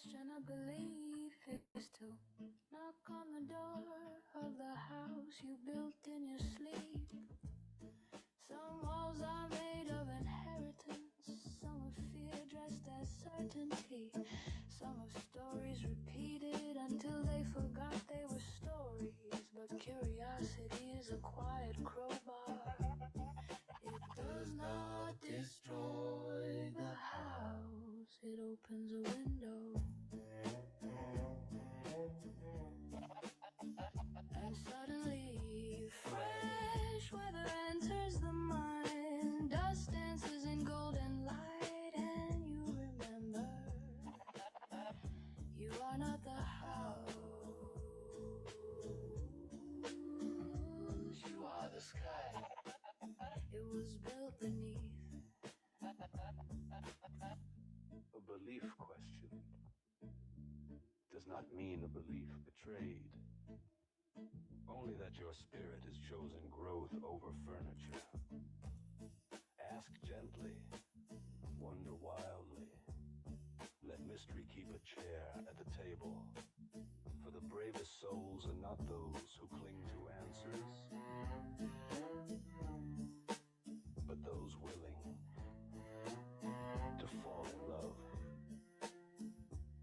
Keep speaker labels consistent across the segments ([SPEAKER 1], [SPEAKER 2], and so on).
[SPEAKER 1] question a belief is to knock on the door of the house you built in your sleep. Some walls are made of inheritance, some of fear dressed as certainty, some of stories repeated until they forgot they were stories. But curiosity is a quiet crowbar. It does not destroy the house, it opens a window. And suddenly, fresh weather enters the mind. Dust dances in golden light, and you remember you are not the house, you are the sky. It was built beneath.
[SPEAKER 2] A belief question does not mean a belief betrayed. Only that your spirit has chosen growth over furniture. Ask gently, wonder wildly. Let mystery keep a chair at the table. For the bravest souls are not those who cling to answers, but those willing to fall in love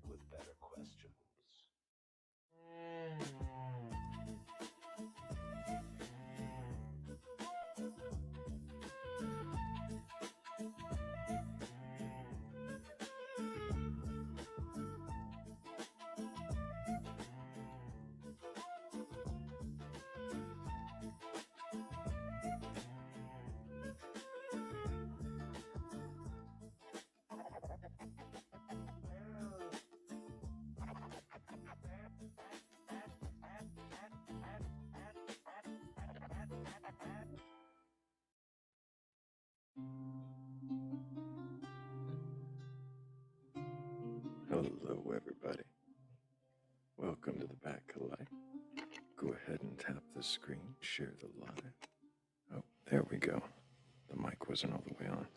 [SPEAKER 2] with better questions.
[SPEAKER 3] Hello, everybody. Welcome to the Batcolyte. Go ahead and tap the screen, share the live. Oh, there we go. The mic wasn't all the way on.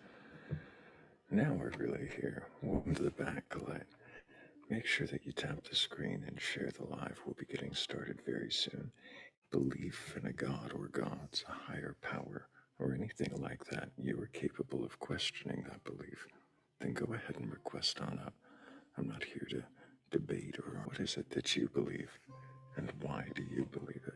[SPEAKER 3] Now we're really here. Welcome to the Batcolyte. Make sure that you tap the screen and share the live. We'll be getting started very soon. Belief in a god or gods, a higher power, or anything like that, you are capable of questioning that belief, then go ahead and request on up. I'm not here to debate or what is it that you believe and why do you believe it.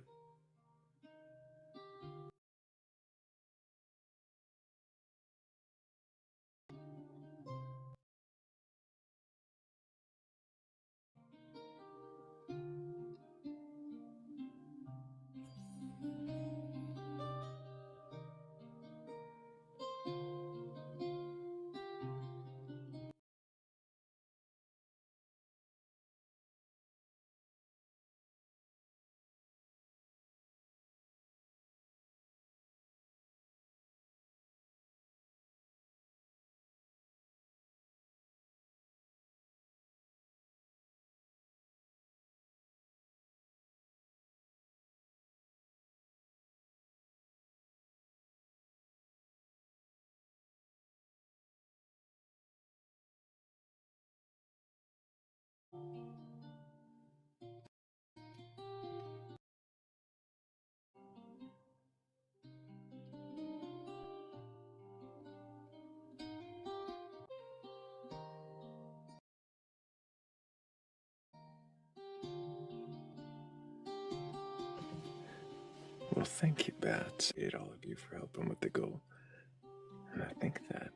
[SPEAKER 3] Well, thank you, Bats. And all of you for helping with the goal. And I think that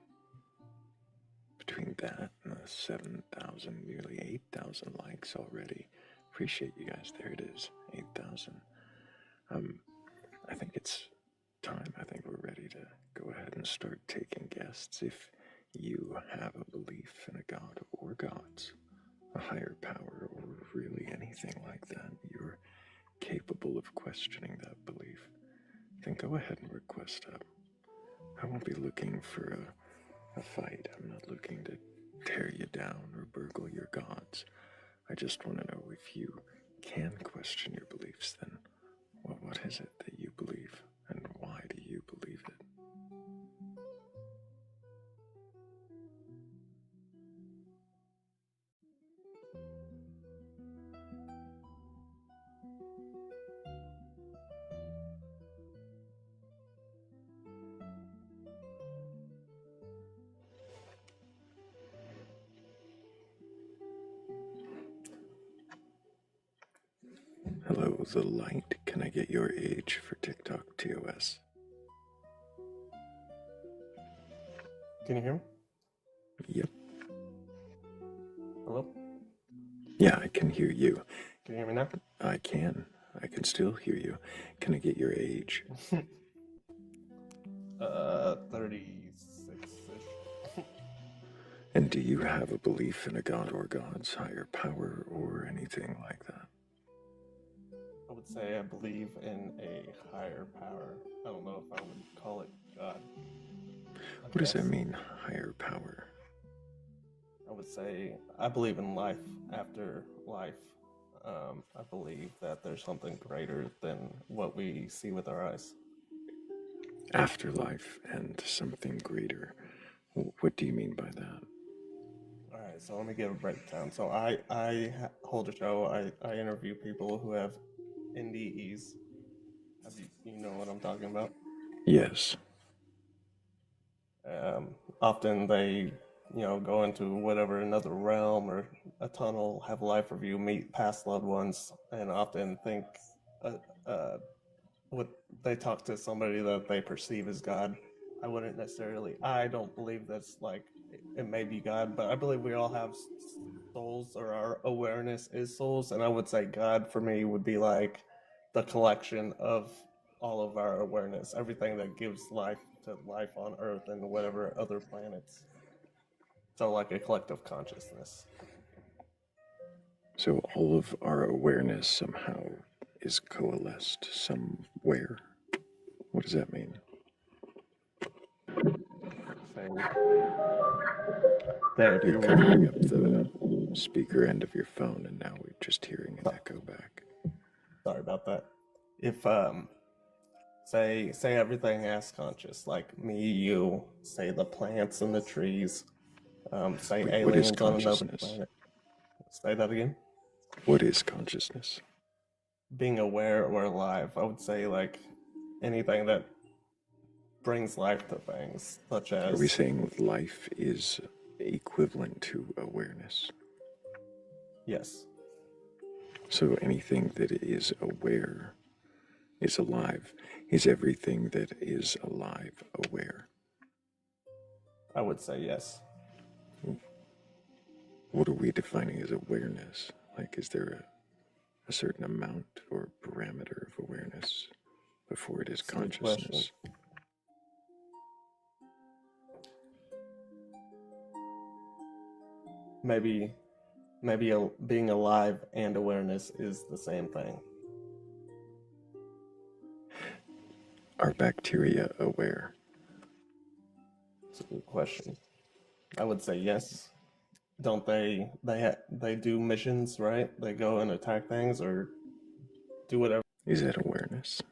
[SPEAKER 3] between that and the 7,000, nearly 8,000 likes already, appreciate you guys. There it is, 8,000. I think it's time. I think we're ready to go ahead and start taking guests. If you have a belief in a god or gods, a higher power, or really anything like that, you're capable of questioning that belief, then go ahead and request up. I won't be looking for a fight. I'm not looking to tear you down or burgle your gods. I just want to know if you can question your beliefs, then well, what is it that you believe and why do you believe it? Hello, the light. Can I get your age for TikTok TOS?
[SPEAKER 4] Can you hear me?
[SPEAKER 3] Yep.
[SPEAKER 4] Hello?
[SPEAKER 3] Yeah, I can hear you.
[SPEAKER 4] Can you hear me now?
[SPEAKER 3] I can. I can still hear you. Can I get your age?
[SPEAKER 4] 36-ish.
[SPEAKER 3] And do you have a belief in a god or gods, higher power, or anything like that?
[SPEAKER 4] I would say I believe in a higher power. I don't know if I would call it God.
[SPEAKER 3] What does that mean, higher power?
[SPEAKER 4] I would say I believe in life after life. I believe that there's something greater than what we see with our eyes.
[SPEAKER 3] Afterlife and something greater. What do you mean by that?
[SPEAKER 4] All right, so let me give a breakdown. So hold a show. I interview people who have NDEs. You know what I'm talking about?
[SPEAKER 3] Yes.
[SPEAKER 4] Often they, go into whatever another realm or a tunnel, have a life review, meet past loved ones, and often think what they talk to somebody that they perceive as God. I don't believe that's like it may be God, but I believe we all have souls, or our awareness is souls, and I would say God for me would be like the collection of all of our awareness, everything that gives life to life on Earth and whatever other planets. So like a collective consciousness.
[SPEAKER 3] So all of our awareness somehow is coalesced somewhere. What does that mean? You're covering up the speaker end of your phone, and now we're just hearing an echo back.
[SPEAKER 4] Sorry about that. If say everything has conscious, like me, you, say the plants and the trees, say
[SPEAKER 3] Wait,
[SPEAKER 4] aliens on another planet. Say that again.
[SPEAKER 3] What is consciousness?
[SPEAKER 4] Being aware or alive. I would say like anything that brings life to things, such as.
[SPEAKER 3] Are we saying life is equivalent to awareness?
[SPEAKER 4] Yes.
[SPEAKER 3] So anything that is aware is alive. Is everything that is alive aware?
[SPEAKER 4] I would say yes.
[SPEAKER 3] What are we defining as awareness? Like, is there a certain amount or parameter of awareness before it is consciousness?
[SPEAKER 4] Maybe being alive and awareness is the same thing.
[SPEAKER 3] Are bacteria aware?
[SPEAKER 4] That's a good question. I would say yes. Don't they? They do missions, right? They go and attack things or do whatever.
[SPEAKER 3] Is that awareness?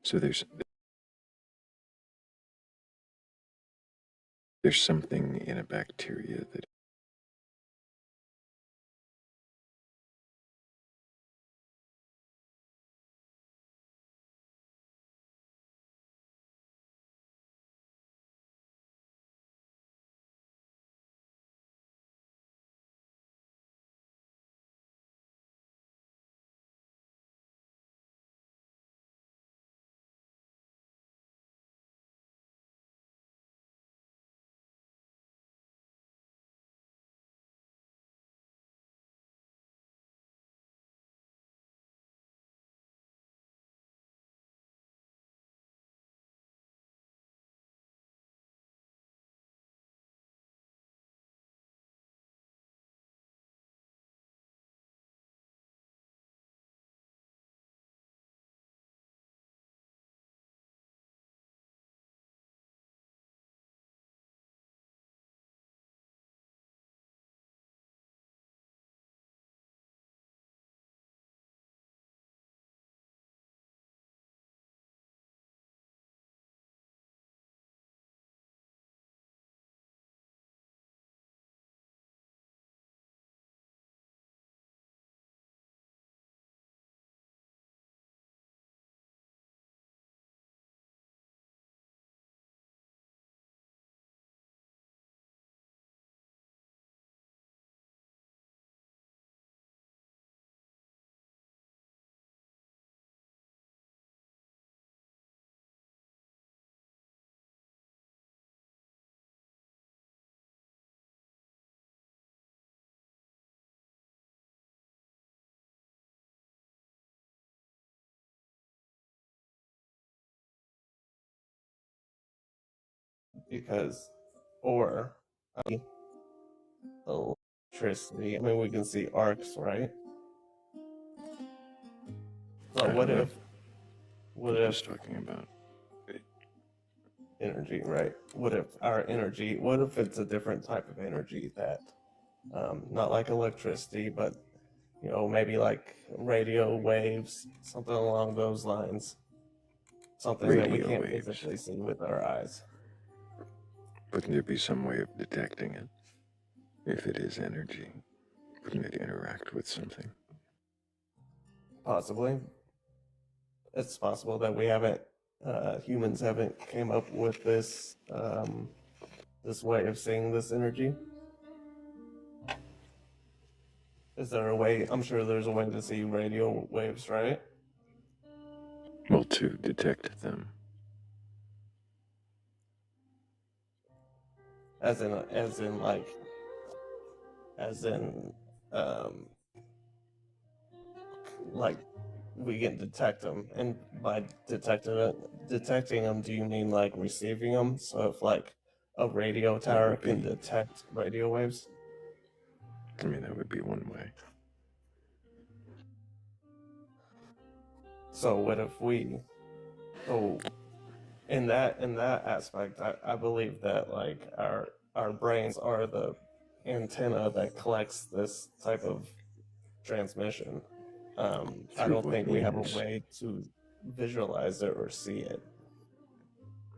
[SPEAKER 3] So there's something in a bacteria that
[SPEAKER 4] because, or electricity. I mean, we can see arcs, right? So what if
[SPEAKER 3] just talking about
[SPEAKER 4] energy, right? What if our energy? What if it's a different type of energy that, not like electricity, but maybe like radio waves, something along those lines, something that we
[SPEAKER 3] radio
[SPEAKER 4] can't
[SPEAKER 3] waves.
[SPEAKER 4] physically see with our eyes.
[SPEAKER 3] Wouldn't there be some way of detecting it? If it is energy, wouldn't it interact with something?
[SPEAKER 4] Possibly, it's possible that we haven't, humans haven't came up with this this way of seeing this energy. Is there a way? I'm sure there's a way to see radio waves, right?
[SPEAKER 3] Well, to detect them.
[SPEAKER 4] As in, um, like we can detect them, and by detecting them, do you mean like receiving them? So if like a radio tower can detect radio waves?
[SPEAKER 3] I mean, that would be one way.
[SPEAKER 4] So what if we? So in that aspect, I believe that like our brains are the antenna that collects this type of transmission. I don't think we have a way to visualize it or see it.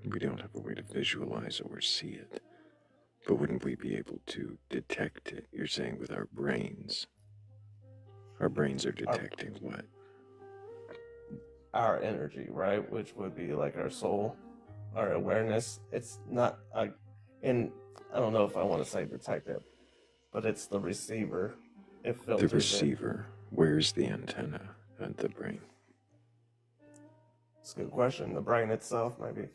[SPEAKER 3] We don't have a way to visualize or see it. But wouldn't we be able to detect it? You're saying with our brains. Our brains are detecting what?
[SPEAKER 4] Our energy, right? Which would be like our soul, our awareness. It's not, and I don't know if I want to say detect it, but it's the receiver. It filters
[SPEAKER 3] the receiver. Where's the antenna at the brain?
[SPEAKER 4] It's a good question. The brain itself, maybe.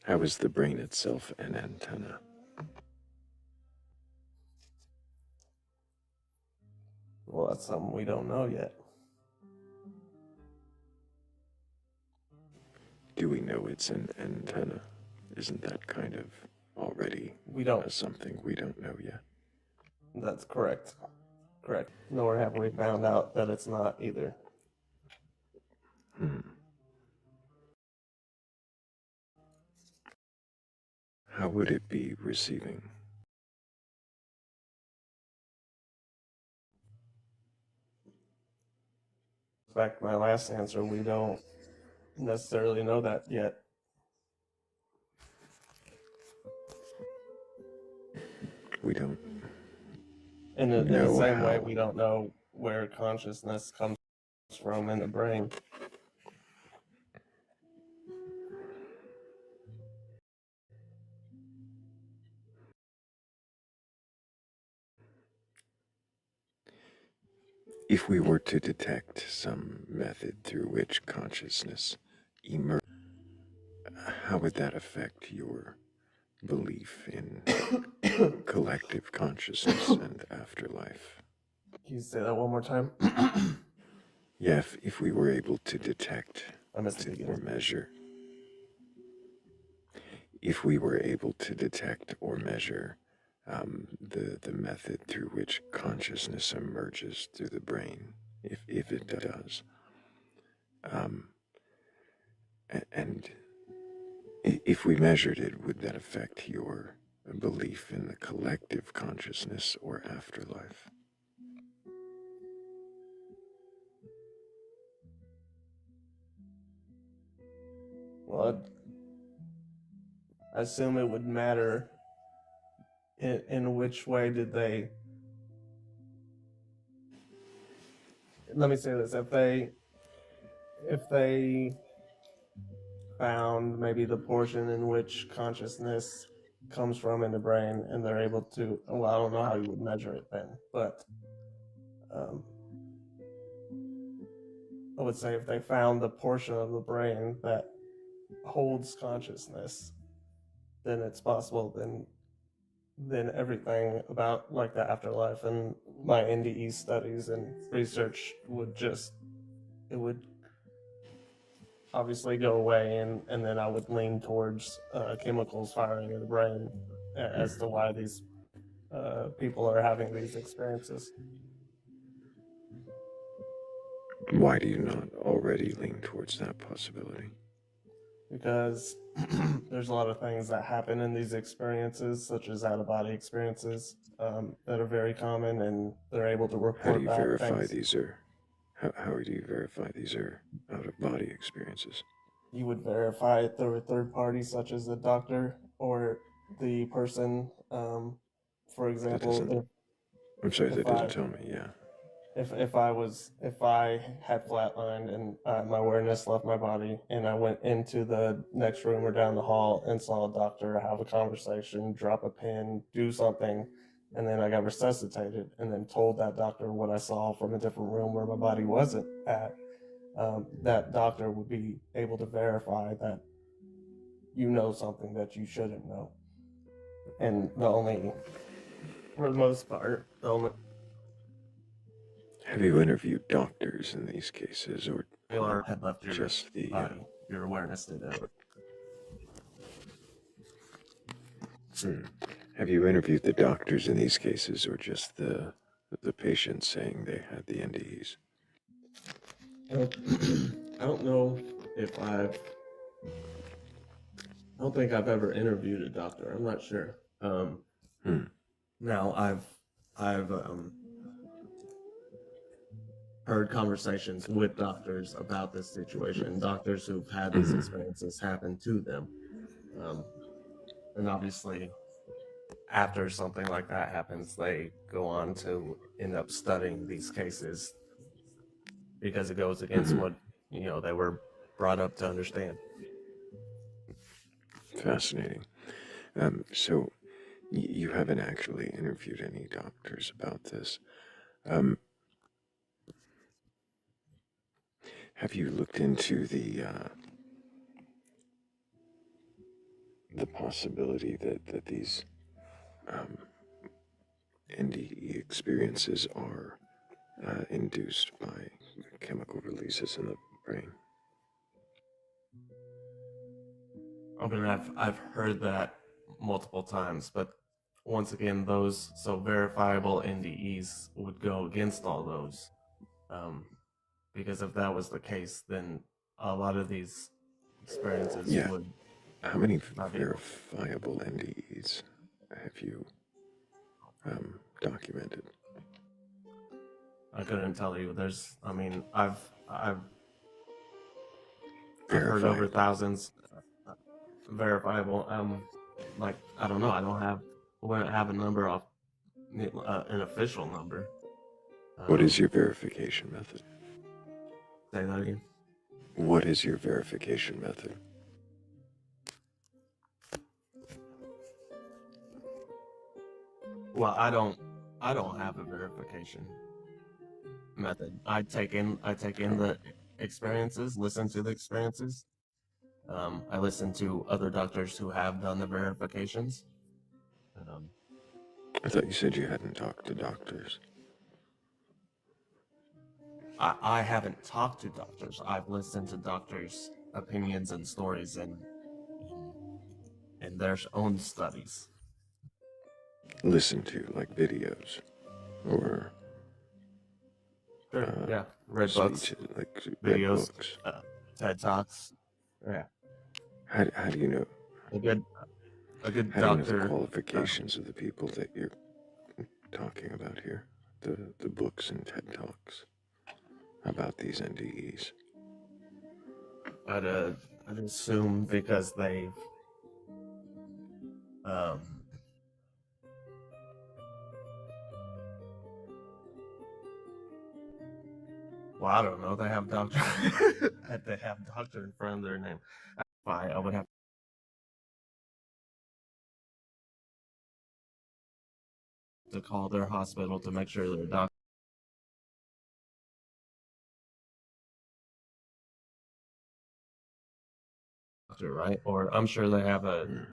[SPEAKER 3] How is the brain itself an antenna?
[SPEAKER 4] Well, that's something we don't know yet.
[SPEAKER 3] Do we know it's an antenna? Isn't that kind of already something we don't know yet?
[SPEAKER 4] That's correct. Correct. Nor have we found out that it's not either.
[SPEAKER 3] How would it be receiving?
[SPEAKER 4] Back to my last answer, we don't necessarily know that yet.
[SPEAKER 3] We don't.
[SPEAKER 4] In the same way, we don't know where consciousness comes from in the brain.
[SPEAKER 3] If we were to detect some method through which consciousness emerges, how would that affect your belief in collective consciousness and afterlife?
[SPEAKER 4] Can you say that one more time?
[SPEAKER 3] Yeah, if we were able to detect
[SPEAKER 4] or
[SPEAKER 3] measure, if we were able to detect or measure the method through which consciousness emerges through the brain, if it does, and if we measured it, would that affect your belief in the collective consciousness or afterlife?
[SPEAKER 4] Well, I assume it would matter in which way did they. Let me say this: if they found maybe the portion in which consciousness comes from in the brain, and they're able to. Well, I don't know how you would measure it then, but I would say if they found the portion of the brain that holds consciousness, then it's possible. Then everything about like the afterlife and my NDE studies and research would obviously go away, and then I would lean towards chemicals firing in the brain as to why these people are having these experiences.
[SPEAKER 3] Why do you not already lean towards that possibility?
[SPEAKER 4] Because there's a lot of things that happen in these experiences, such as out of body experiences, that are very common, and they're able to
[SPEAKER 3] How do
[SPEAKER 4] report
[SPEAKER 3] you
[SPEAKER 4] back
[SPEAKER 3] verify
[SPEAKER 4] things.
[SPEAKER 3] these are? How do you verify these are out of body experiences?
[SPEAKER 4] You would verify it through a third party, such as the doctor or the person. For
[SPEAKER 3] That
[SPEAKER 4] example,
[SPEAKER 3] doesn't. I'm sorry,
[SPEAKER 4] if
[SPEAKER 3] that doesn't
[SPEAKER 4] I
[SPEAKER 3] tell me. Yeah.
[SPEAKER 4] if I had flatlined and my awareness left my body and I went into the next room or down the hall and saw a doctor have a conversation, drop a pin, do something, and then I got resuscitated and then told that doctor what I saw from a different room where my body wasn't at, that doctor would be able to verify that you know something that you shouldn't know. And the only, for the most part, the only
[SPEAKER 3] Have you interviewed doctors in these cases, or
[SPEAKER 4] killer had left your
[SPEAKER 3] just the?
[SPEAKER 4] body, your awareness didn't.
[SPEAKER 3] Have you interviewed the doctors in these cases, or just the patients saying they had the NDEs?
[SPEAKER 4] I don't know if I don't think I've ever interviewed a doctor. I'm not sure. Now I've heard conversations with doctors about this situation, doctors who've had these experiences happen to them. And obviously, after something like that happens, they go on to end up studying these cases because it goes against what they were brought up to understand.
[SPEAKER 3] Fascinating. So you haven't actually interviewed any doctors about this. Have you looked into the possibility that these NDE experiences are induced by chemical releases in the brain?
[SPEAKER 4] I mean, I've heard that multiple times, but once again, those verifiable NDEs would go against all those, because if that was the case, then a lot of these experiences
[SPEAKER 3] Yeah.
[SPEAKER 4] would
[SPEAKER 3] How many
[SPEAKER 4] not be able.
[SPEAKER 3] verifiable NDEs have you documented?
[SPEAKER 4] I couldn't tell you. I mean, I've heard over
[SPEAKER 3] Verifiable.
[SPEAKER 4] thousands verifiable. Like I don't know. Wouldn't have a number off, an official number.
[SPEAKER 3] What is your verification method?
[SPEAKER 4] Say that again.
[SPEAKER 3] What is your verification method?
[SPEAKER 4] Well, I don't have a verification method. I take in the experiences, listen to the experiences. I listen to other doctors who have done the verifications. Um,
[SPEAKER 3] I thought you said you hadn't talked to doctors.
[SPEAKER 4] I haven't talked to doctors. I've listened to doctors' opinions and stories and their own studies.
[SPEAKER 3] Listen to, like, videos or
[SPEAKER 4] Sure. Yeah. Read books,
[SPEAKER 3] speeches, like read
[SPEAKER 4] videos,
[SPEAKER 3] books.
[SPEAKER 4] TED Talks. Yeah.
[SPEAKER 3] How do you know?
[SPEAKER 4] A good
[SPEAKER 3] How do you know the
[SPEAKER 4] doctor.
[SPEAKER 3] qualifications of the people that you're talking about here? The books and TED Talks about these NDEs.
[SPEAKER 4] I'd assume because they've um, well, I don't know. They have doctor. They have doctor in front of their name. I would have to call their hospital to make sure their doctor. Right? Or I'm sure they have a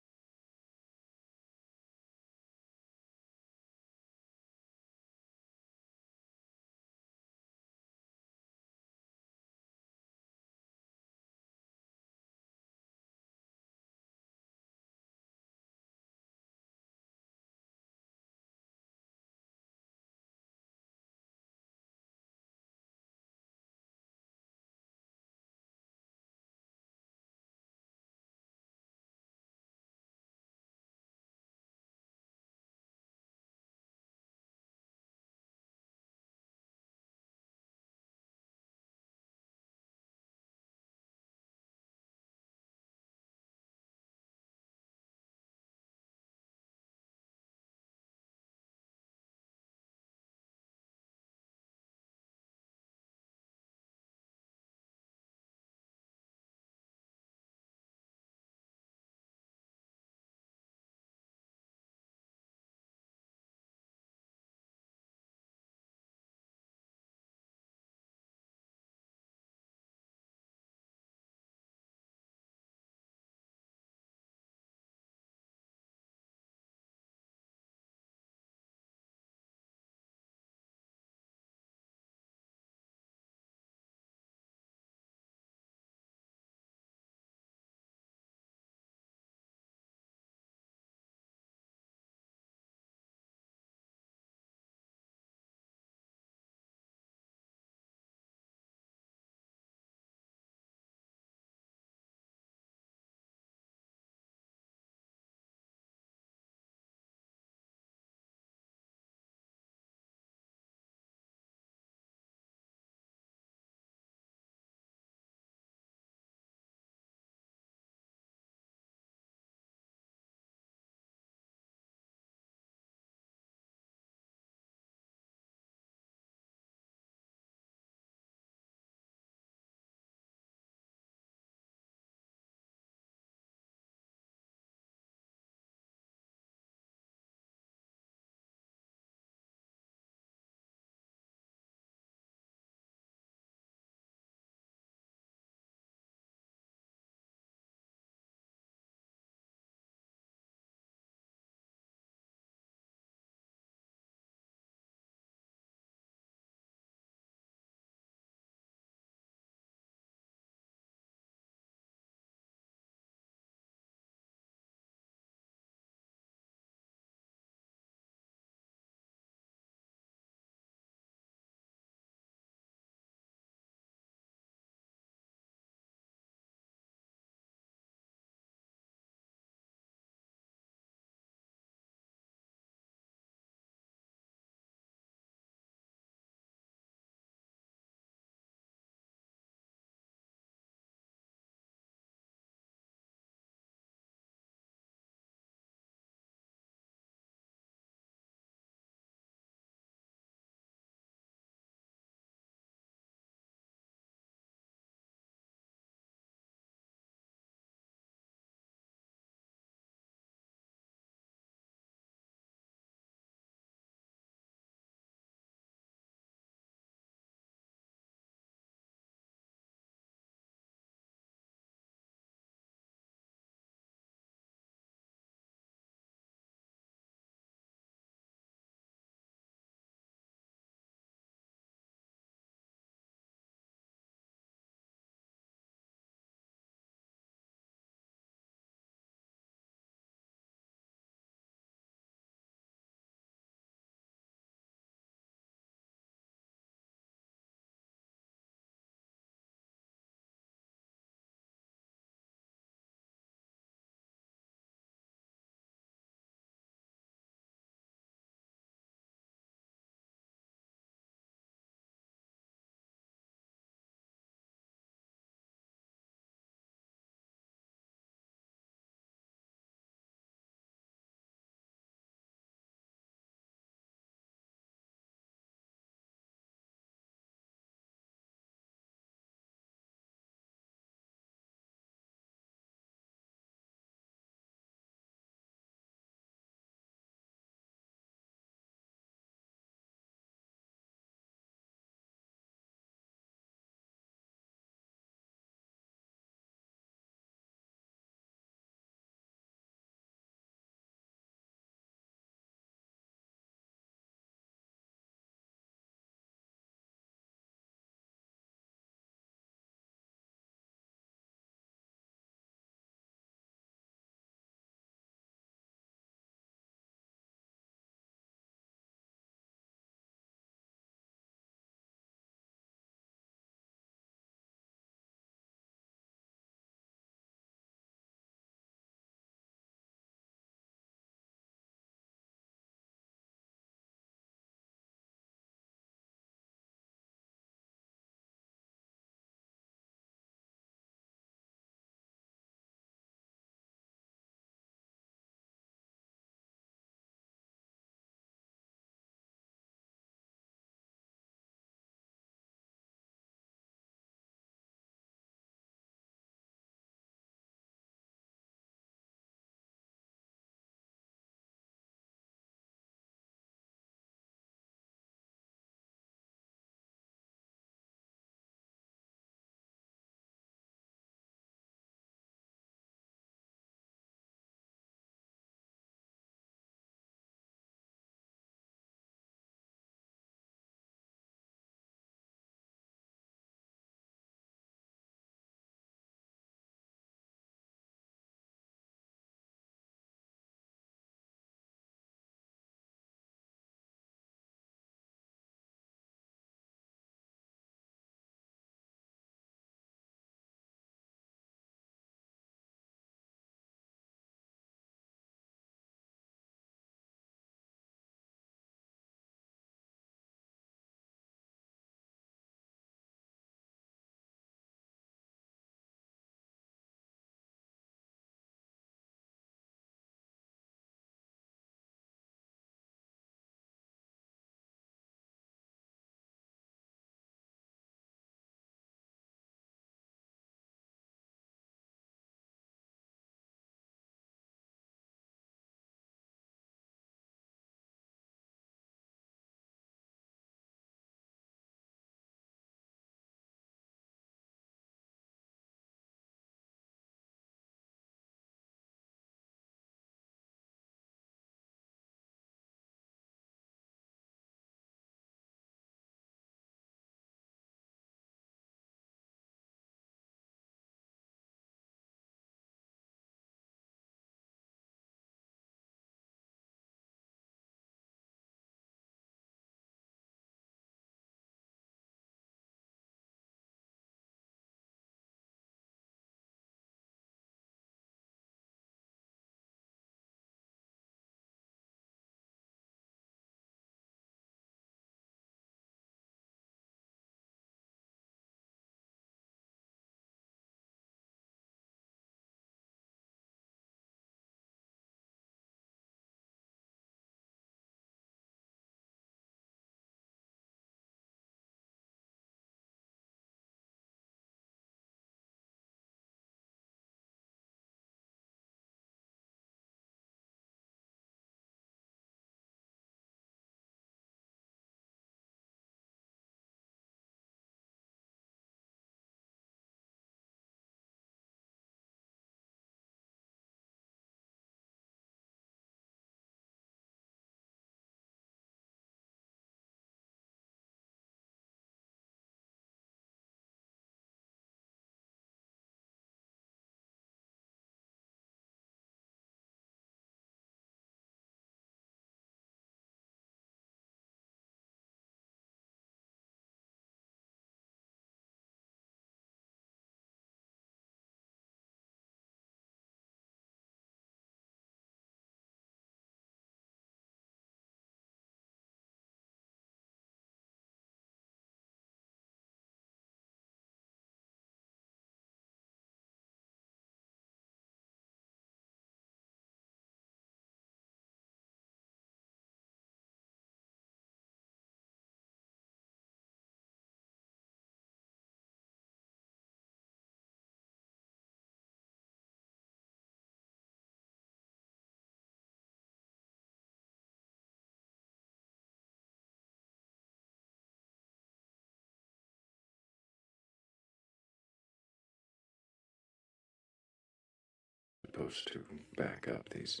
[SPEAKER 3] supposed to back up these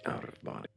[SPEAKER 3] out of body.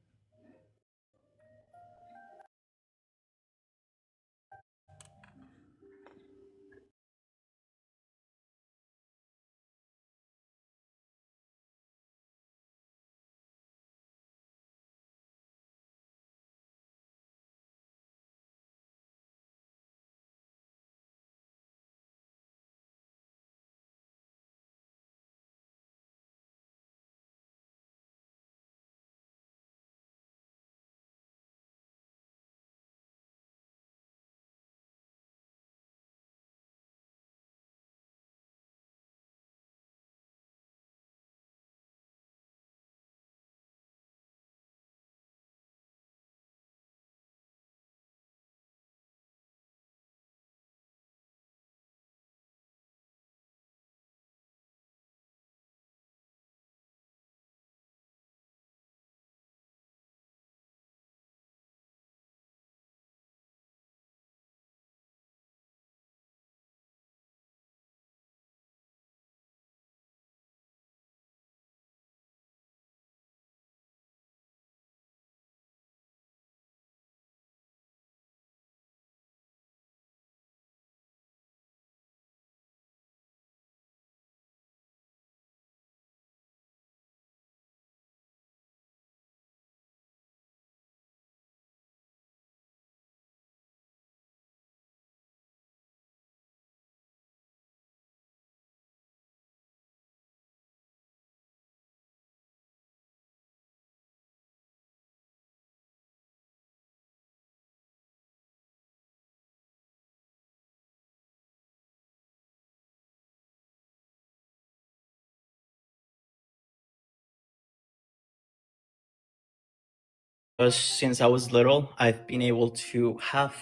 [SPEAKER 5] Since I was little, I've been able to have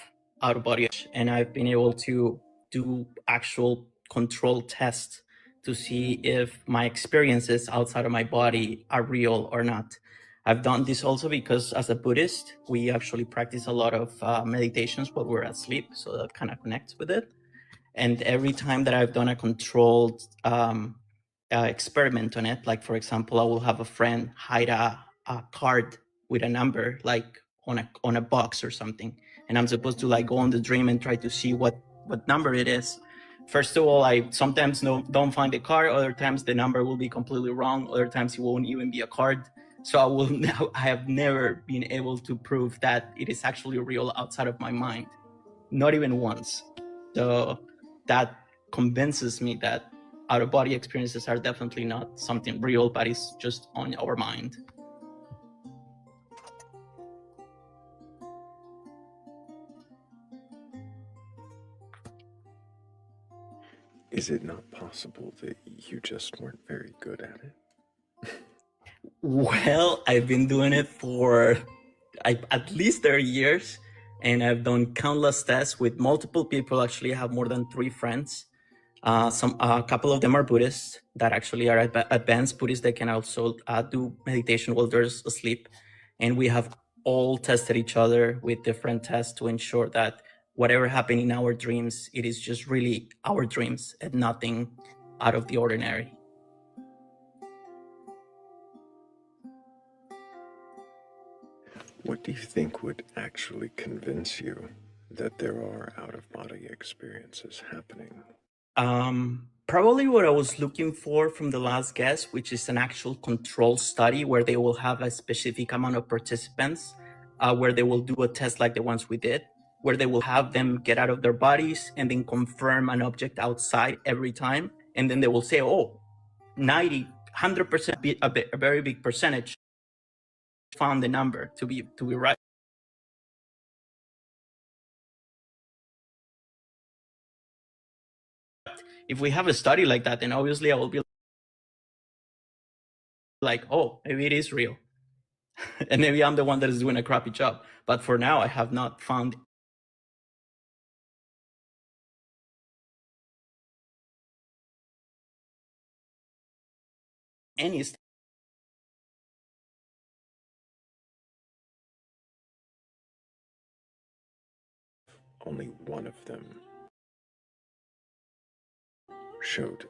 [SPEAKER 5] out of body, and I've been able to do actual control tests to see if my experiences outside of my body are real or not. I've done this also because as a Buddhist, we actually practice a lot of meditations while we're asleep, so that kind of connects with it. And every time that I've done a controlled experiment on it, like for example, I will have a friend hide a card with a number, like on a box or something, and I'm supposed to like go on the dream and try to see what number it is. First of all, I sometimes don't find the card. Other times the number will be completely wrong. Other times it won't even be a card. So I have never been able to prove that it is actually real outside of my mind, not even once. So that convinces me that out of body experiences are definitely not something real, but it's just on our mind.
[SPEAKER 3] Is it not possible that you just weren't very good at it?
[SPEAKER 5] Well, I've been doing it for at least 30 years, and I've done countless tests with multiple people. Actually, I have more than 3 friends. A couple of them are Buddhists that actually are advanced Buddhists. They can also do meditation while they're asleep. And we have all tested each other with different tests to ensure that whatever happened in our dreams, it is just really our dreams and nothing out of the ordinary.
[SPEAKER 3] What do you think would actually convince you that there are out-of-body experiences happening?
[SPEAKER 5] Probably what I was looking for from the last guest, which is an actual control study where they will have a specific amount of participants, where they will do a test like the ones we did, where they will have them get out of their bodies and then confirm an object outside every time. And then they will say, oh, 90, 100%, a very big percentage found the number to be right. If we have a study like that, then obviously I will be like, oh, maybe it is real. And maybe I'm the one that is doing a crappy job. But for now, I have not found any.
[SPEAKER 3] Only one of them showed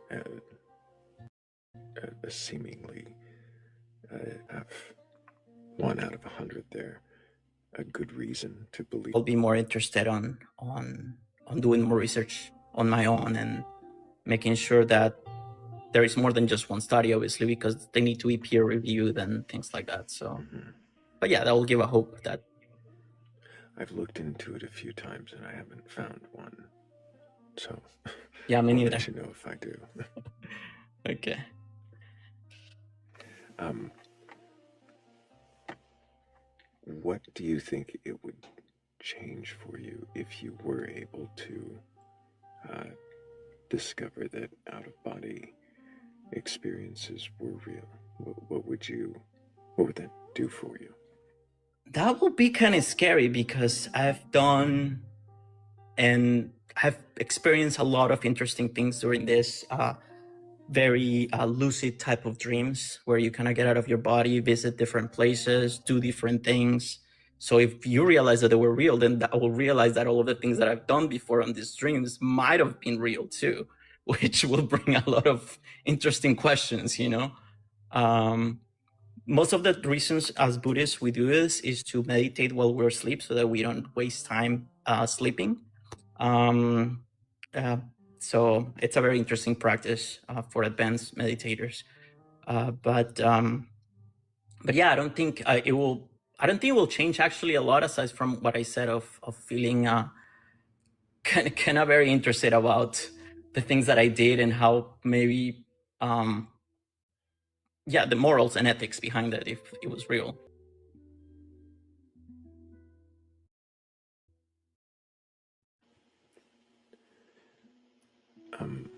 [SPEAKER 3] a seemingly 1 out of 100 there, a good reason to believe.
[SPEAKER 5] I'll be more interested on doing more research on my own and making sure that there is more than just one study, obviously, because they need to be peer reviewed and things like that. So, but yeah, that will give a hope that
[SPEAKER 3] I've looked into it a few times and I haven't found one. So
[SPEAKER 5] yeah, me
[SPEAKER 3] I'll
[SPEAKER 5] neither.
[SPEAKER 3] let you know if I do.
[SPEAKER 5] Okay.
[SPEAKER 3] What do you think it would change for you if you were able to discover that out-of-body experiences were real? What would that do for you?
[SPEAKER 5] That would be kind of scary because I've done and have experienced a lot of interesting things during this very lucid type of dreams where you kind of get out of your body, visit different places, do different things. So if you realize that they were real, then I will realize that all of the things that I've done before on these dreams might have been real too, which will bring a lot of interesting questions, you know? Most of the reasons as Buddhists we do this is to meditate while we're asleep so that we don't waste time sleeping. Um, so it's a very interesting practice for advanced meditators. But yeah, I don't think it will. I don't think it will change actually a lot, aside from what I said of feeling kind of very interested about the things that I did and how maybe yeah, the morals and ethics behind it if it was real.
[SPEAKER 3] I'm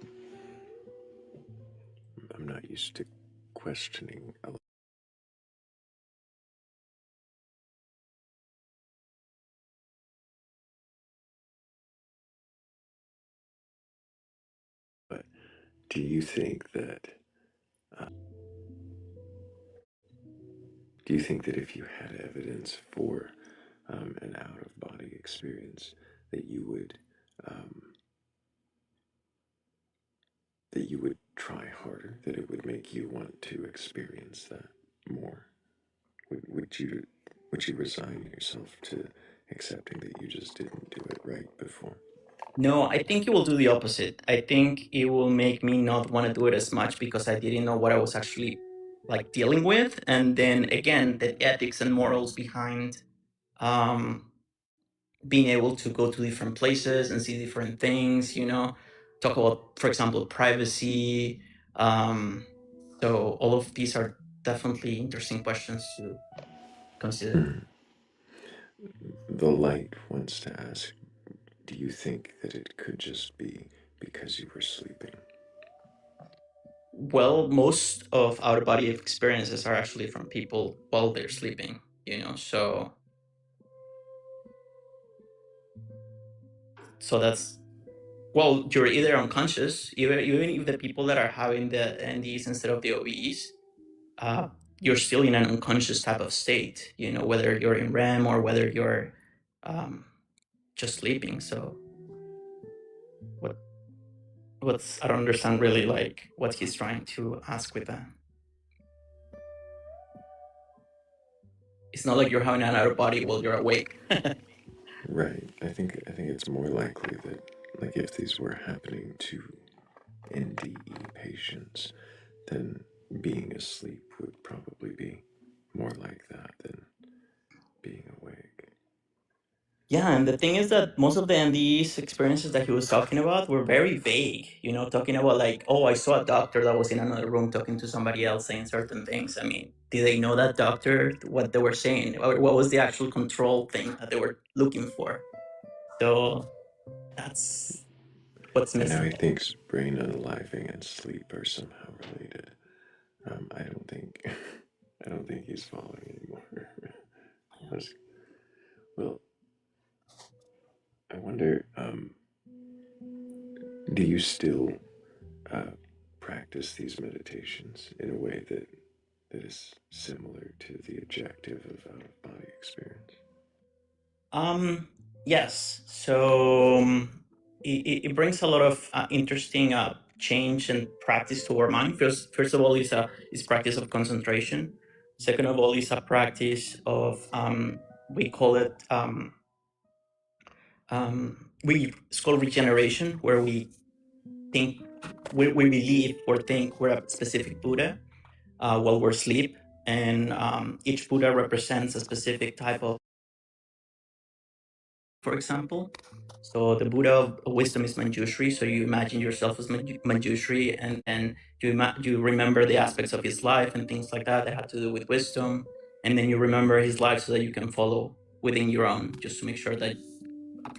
[SPEAKER 3] not used to questioning a lot. But do you think that if you had evidence for an out-of-body experience, that you would try harder, that it would make you want to experience that more? Would you resign yourself to accepting that you just didn't do it right before?
[SPEAKER 5] No, I think it will do the opposite. I think it will make me not want to do it as much because I didn't know what I was actually like dealing with. And then again, the ethics and morals behind um, being able to go to different places and see different things, you know, talk about, for example, privacy. So all of these are definitely interesting questions to consider.
[SPEAKER 3] The light wants to ask, do you think that it could just be because you were sleeping?
[SPEAKER 5] Well, most of out of body experiences are actually from people while they're sleeping, you know, so that's, well, you're either unconscious, even if the people that are having the NDs instead of the OBEs, you're still in an unconscious type of state, you know, whether you're in REM or whether you're just sleeping. So what's I don't understand really like what he's trying to ask with that. It's not like you're having an out of body while you're awake.
[SPEAKER 3] Right. I think it's more likely that, like, if these were happening to NDE patients, then being asleep would probably be more like that than being awake.
[SPEAKER 5] Yeah, and the thing is that most of the NDE's experiences that he was talking about were very vague, you know, talking about like, oh, I saw a doctor that was in another room talking to somebody else saying certain things. I mean, did they know that doctor, what they were saying? Or what was the actual control thing that they were looking for? So that's what's
[SPEAKER 3] And now he
[SPEAKER 5] missing.
[SPEAKER 3] thinks brain unaliving and sleep are somehow related. I don't think I don't think he's following anymore. Well, I wonder, do you still practice these meditations in a way that is similar to the objective of out-of-body experience?
[SPEAKER 5] Yes. So it brings a lot of interesting change and practice to our mind. First of all, is practice of concentration. Second of all, is a practice of we call it it's called regeneration, where we think we believe or think we're a specific Buddha while we're asleep, and each Buddha represents a specific type of, for example. So the Buddha of wisdom is Manjushri. So you imagine yourself as Manjushri, and then you remember the aspects of his life and things like that had to do with wisdom, and then you remember his life so that you can follow within your own, just to make sure that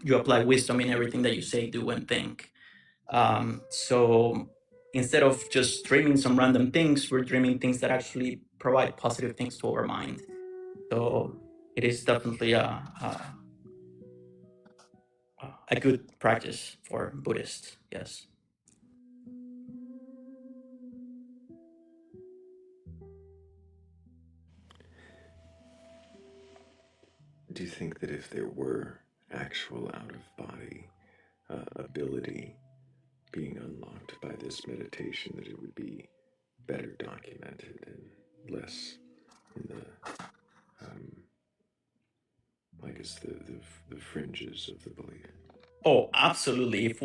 [SPEAKER 5] you apply wisdom in everything that you say, do, and think. So instead of just dreaming some random things, we're dreaming things that actually provide positive things to our mind. So it is definitely a good practice for Buddhists. Yes.
[SPEAKER 3] Do you think that if there were actual out-of-body ability being unlocked by this meditation, that it would be better documented and less in the, I guess, the fringes of the belief?
[SPEAKER 5] Oh, absolutely.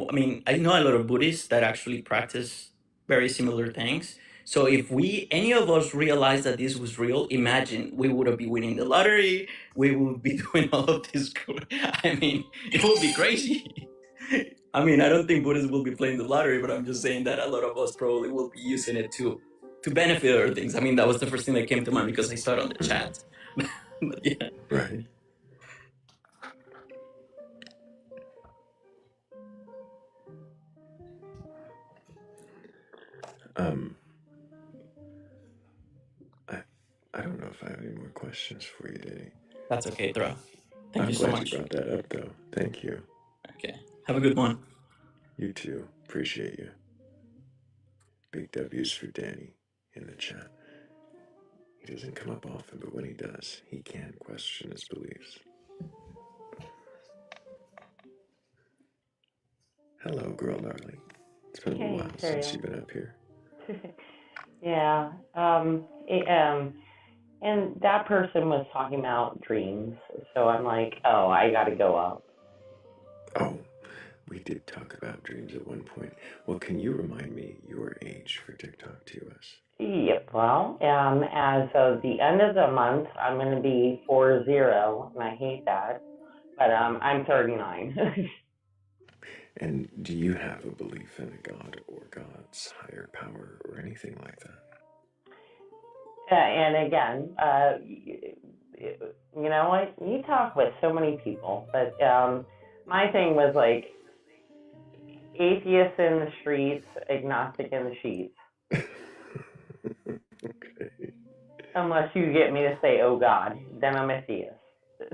[SPEAKER 5] I know a lot of Buddhists that actually practice very similar things. So if any of us realized that this was real, imagine we would be winning the lottery. We would be doing all of this. It would be crazy. I don't think Buddhists will be playing the lottery, but I'm just saying that a lot of us probably will be using it to benefit other things. That was the first thing that came to mind because I saw it on the chat. But yeah.
[SPEAKER 3] Right. I don't know if I have any more questions for you, Danny.
[SPEAKER 5] That's okay, Thrayle. Thank you so
[SPEAKER 3] I'm glad
[SPEAKER 5] much.
[SPEAKER 3] you brought that up, though. Thank you.
[SPEAKER 5] Okay. Have a good one.
[SPEAKER 3] You too. Appreciate you. Big W's for Danny in the chat. He doesn't come up often, but when he does, he can question his beliefs. Hello, girl darling. It's been a little while since you've been up here.
[SPEAKER 6] Yeah. And that person was talking about dreams. So I'm like, oh, I got to go up.
[SPEAKER 3] Oh, we did talk about dreams at one point. Well, can you remind me your age for TikTok TOS?
[SPEAKER 6] Yep. Well, as of the end of the month, I'm going to be 40, and I hate that. But I'm 39.
[SPEAKER 3] And do you have a belief in a god or gods, higher power, or anything like that?
[SPEAKER 6] And again, you know what? You talk with so many people, but my thing was like atheist in the streets, agnostic in the sheets.
[SPEAKER 3] Okay.
[SPEAKER 6] Unless you get me to say, oh God, then I'm a theist.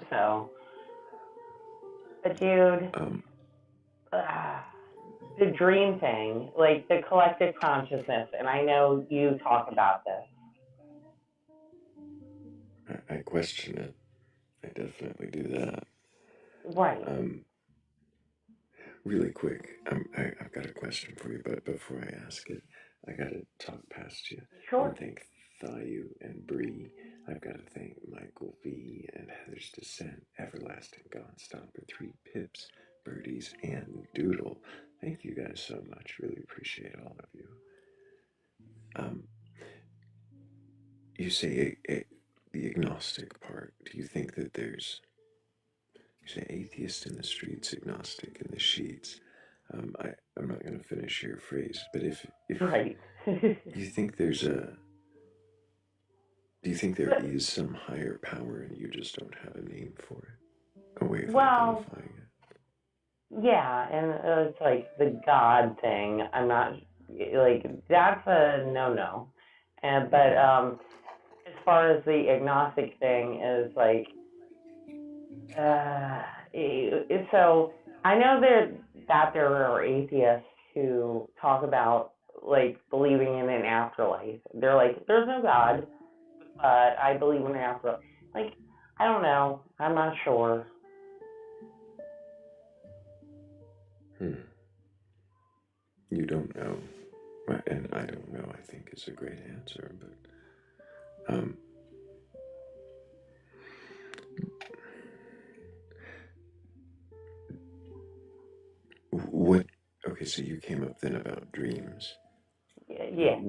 [SPEAKER 6] So, but dude, the dream thing, like the collective consciousness, and I know you talk about this.
[SPEAKER 3] I question it. I definitely do that.
[SPEAKER 6] Right.
[SPEAKER 3] Really quick, I've got a question for you, but before I ask it, I gotta talk past you.
[SPEAKER 6] Sure.
[SPEAKER 3] And thank Thayu and Bree. I've got to thank Michael V and Heather's Descent, Everlasting Godstopper, 3 Pips, Birdies, and Doodle. Thank you guys so much. Really appreciate all of you. You say the agnostic part. Do you think that there's, you say atheist in the streets, agnostic in the sheets? I'm not going to finish your phrase, but if
[SPEAKER 6] right.
[SPEAKER 3] you think there's do you think there is some higher power and you just don't have a name for it? A way of identifying it?
[SPEAKER 6] Yeah, and it's like the God thing. I'm not, like, that's a no-no. But as far as the agnostic thing is like, so I know that there are atheists who talk about like believing in an afterlife. They're like, there's no God, but I believe in an afterlife. Like, I don't know. I'm not sure.
[SPEAKER 3] You don't know. And I don't know, I think is a great answer, but what? Okay, so you came up then about dreams.
[SPEAKER 6] Yeah.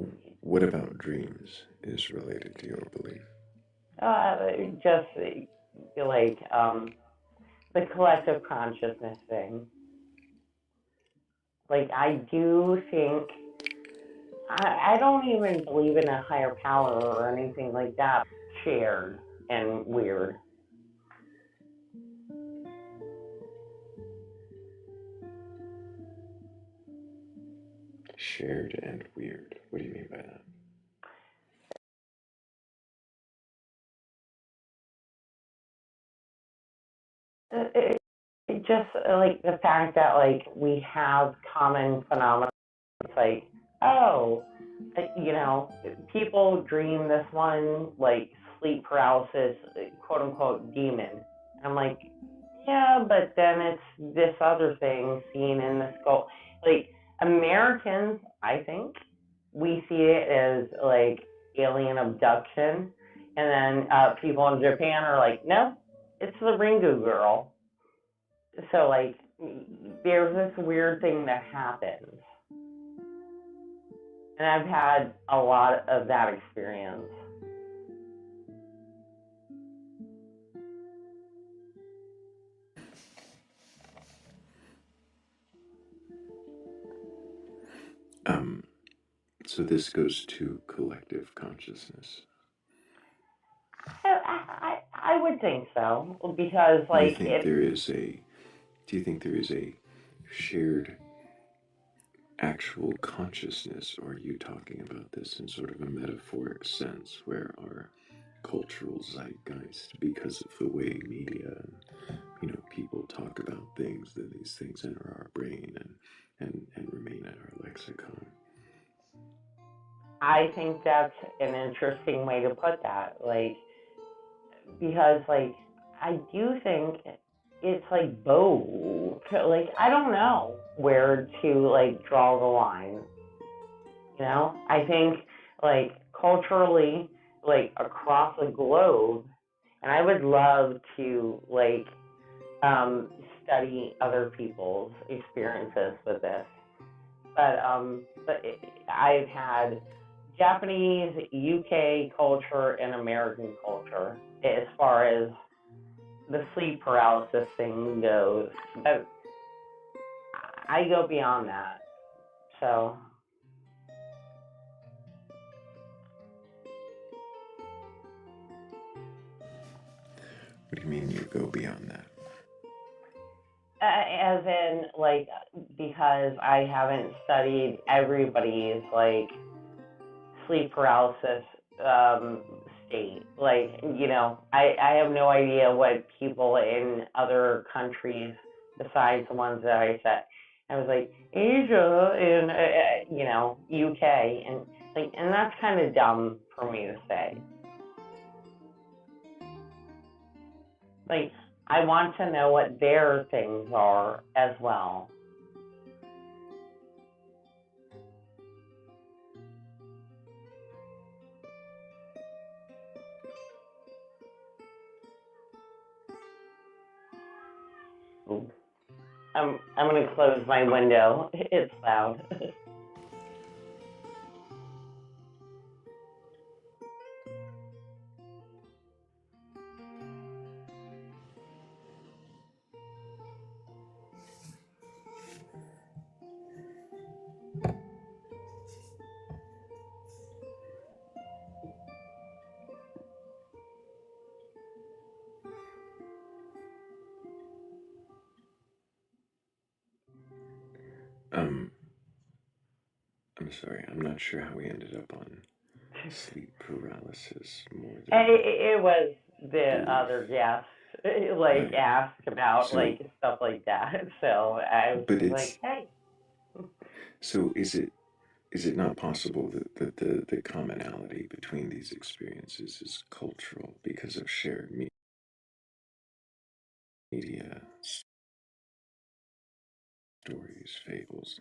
[SPEAKER 3] What about dreams is related to your belief?
[SPEAKER 6] Just like the collective consciousness thing. Like I do think I don't even believe in a higher power or anything like that. Shared and weird.
[SPEAKER 3] Shared and weird. What do you mean by that?
[SPEAKER 6] It just like the fact that like we have common phenomena. It's like, oh, people dream this one like sleep paralysis, quote unquote, demon. And I'm like, yeah, but then it's this other thing seen in the skull. Like Americans, I think we see it as like alien abduction, and then people in Japan are like, no, it's the Ringu girl. So like, there's this weird thing that happens, and I've had a lot of that experience.
[SPEAKER 3] So this goes to collective consciousness.
[SPEAKER 6] I would think so, because like
[SPEAKER 3] Do you think there is a shared actual consciousness, or are you talking about this in sort of a metaphoric sense where our cultural zeitgeist, because of the way media and people talk about things, that these things enter our brain and remain in our lexicon?
[SPEAKER 6] I think that's an interesting way to put that. Like, because like I do think it's like both. Like I don't know where to like draw the line. I think like culturally, like across the globe, and I would love to like study other people's experiences with this. But I've had Japanese, UK culture, and American culture as far as the sleep paralysis thing goes. But I go beyond that. So
[SPEAKER 3] What do you mean you go beyond that?
[SPEAKER 6] as in like, because I haven't studied everybody's like sleep paralysis state. Like, I have no idea what people in other countries besides the ones that I said. I was like Asia and UK, and that's kind of dumb for me to say. Like, I want to know what their things are as well. Ooh. I'm gonna close my window. It's loud.
[SPEAKER 3] I'm sorry, I'm not sure how we ended up on sleep paralysis more than
[SPEAKER 6] It was the
[SPEAKER 3] belief.
[SPEAKER 6] other guest, like,
[SPEAKER 3] Right.
[SPEAKER 6] asked about
[SPEAKER 3] So,
[SPEAKER 6] like stuff like that. So I was
[SPEAKER 3] but
[SPEAKER 6] just like,
[SPEAKER 3] it's
[SPEAKER 6] hey.
[SPEAKER 3] so is it not possible that the commonality between these experiences is cultural because of shared media, stories, fables,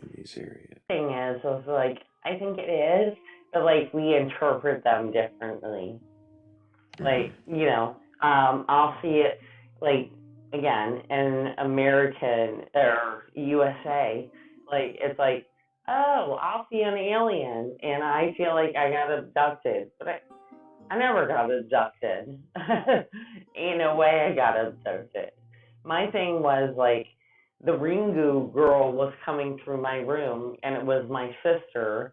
[SPEAKER 3] in these areas.
[SPEAKER 6] Thing is, like, I think it is, but like we interpret them differently. Like, I'll see it like again in American or USA. Like it's like, oh, I'll see an alien, and I feel like I got abducted, but I never got abducted. In a way, I got abducted. My thing was like the Ringu girl was coming through my room, and it was my sister,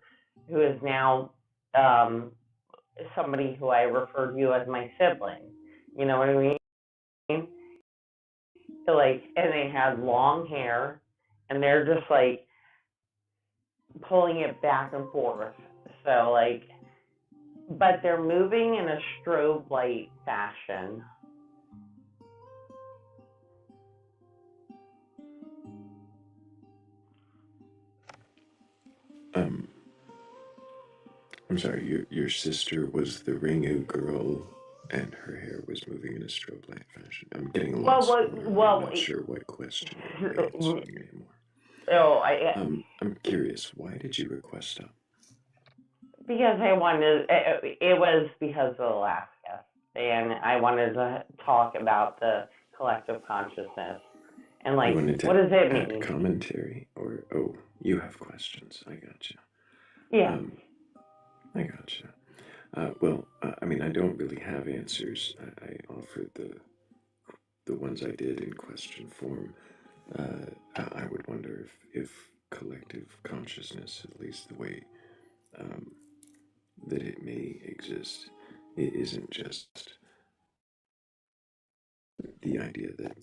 [SPEAKER 6] who is now um, somebody who I refer to as my sibling. You know what I mean? So like, and they had long hair, and they're just like pulling it back and forth. So like, but they're moving in a strobe light fashion.
[SPEAKER 3] Um, I'm sorry, your sister was the Ringu girl and her hair was moving in a strobe light fashion. I'm getting lost. I'm not sure what question you're really answering anymore.
[SPEAKER 6] Oh,
[SPEAKER 3] I'm curious, why did you request up?
[SPEAKER 6] because I wanted, it was because of Alaska, and I wanted to talk about the collective consciousness. And like, what does it mean?
[SPEAKER 3] Commentary, or you have questions. I gotcha.
[SPEAKER 6] Yeah.
[SPEAKER 3] I gotcha. Well, I mean, I don't really have answers. I offered the ones I did in question form. I would wonder if collective consciousness, at least the way that it may exist, it isn't just the idea that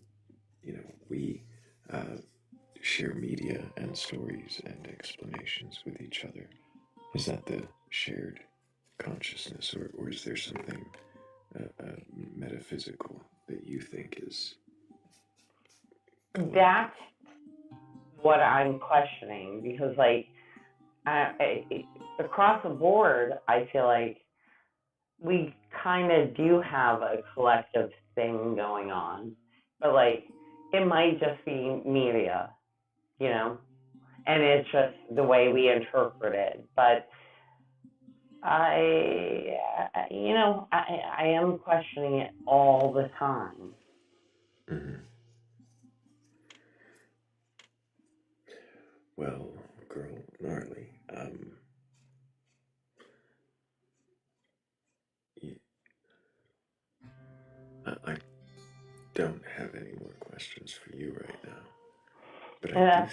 [SPEAKER 3] we share media and stories and explanations with each other. Is that the shared consciousness, or is there something metaphysical that you think is collective?
[SPEAKER 6] That's what I'm questioning, because like across the board, I feel like we kind of do have a collective thing going on, but like it might just be media, and it's just the way we interpret it. But I am questioning it all the time.
[SPEAKER 3] Mm-hmm. Well, girl, gnarly. I don't have any more questions for you right now, but I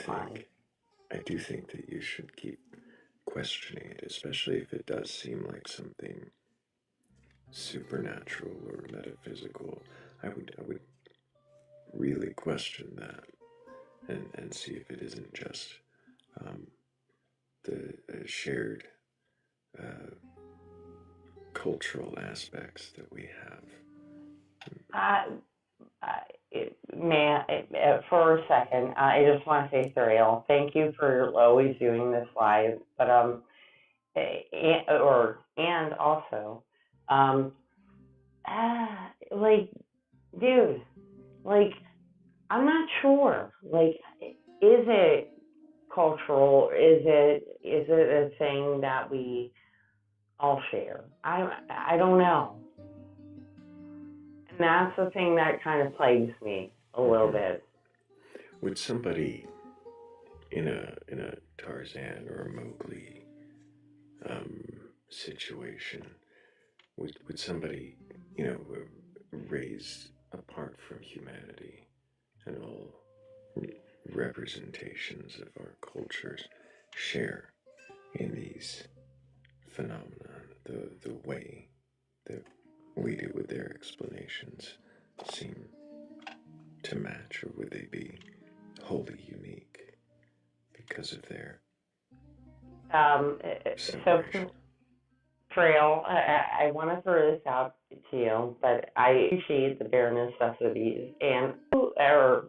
[SPEAKER 3] do think that you should keep questioning it, especially if it does seem like something supernatural or metaphysical. I would really question that and see if it isn't just the shared uh, cultural aspects that we have.
[SPEAKER 6] Uh, for a second, I just want to say, Thrayle, thank you for always doing this live. But and also, like, dude, like, I'm not sure. Like, is it cultural? Is it a thing that we all share? I don't know. And that's the thing that kind of plagues me a little bit.
[SPEAKER 3] Would somebody in a Tarzan or a Mowgli situation, would somebody raised apart from humanity and all representations of our cultures share in these phenomena the way that we do with their explanations seem to match, or would they be wholly unique because of their separation?
[SPEAKER 6] So, Thrayle, I want to throw this out to you, but I appreciate the bare necessities. And I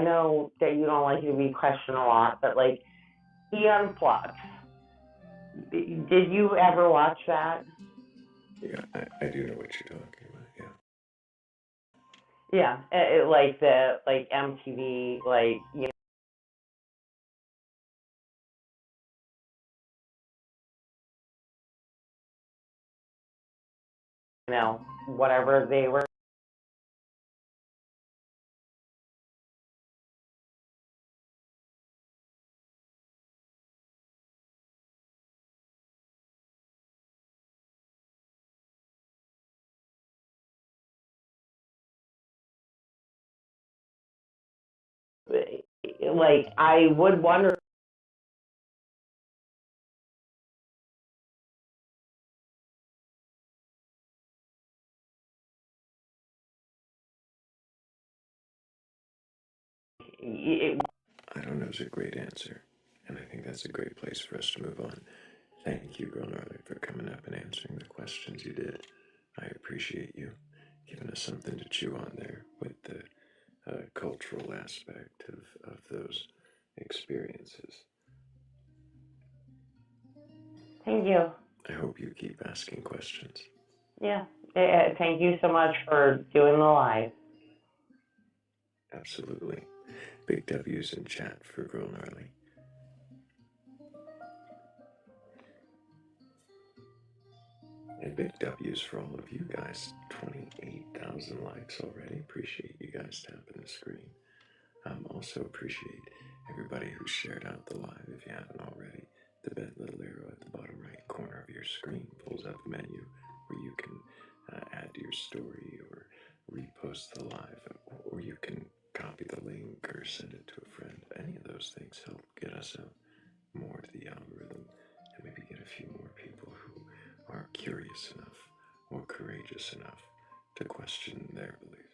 [SPEAKER 6] know that you don't like to be questioned a lot, but like Eon Flux, did you ever watch that?
[SPEAKER 3] Yeah, I do know what you're talking about. Yeah.
[SPEAKER 6] Yeah, like the MTV, like whatever they were. Like, I would wonder. It,
[SPEAKER 3] I don't know is a great answer, and I think that's a great place for us to move on. Thank you, Gronarly, for coming up and answering the questions you did. I appreciate you giving us something to chew on there with the cultural aspect of those experiences.
[SPEAKER 6] Thank you.
[SPEAKER 3] I hope you keep asking questions.
[SPEAKER 6] Yeah. Thank you so much for doing the live.
[SPEAKER 3] Absolutely. Big W's in chat for Gronarly. And big W's for all of you guys. 28,000 likes already. Appreciate you guys tapping the screen. Also appreciate everybody who shared out the live. If you haven't already, the little arrow at the bottom right corner of your screen pulls up a menu where you can add to your story or repost the live, or you can copy the link or send it to a friend. Any of those things help get us out more to the algorithm and maybe get a few more people who are curious enough or courageous enough to question their beliefs.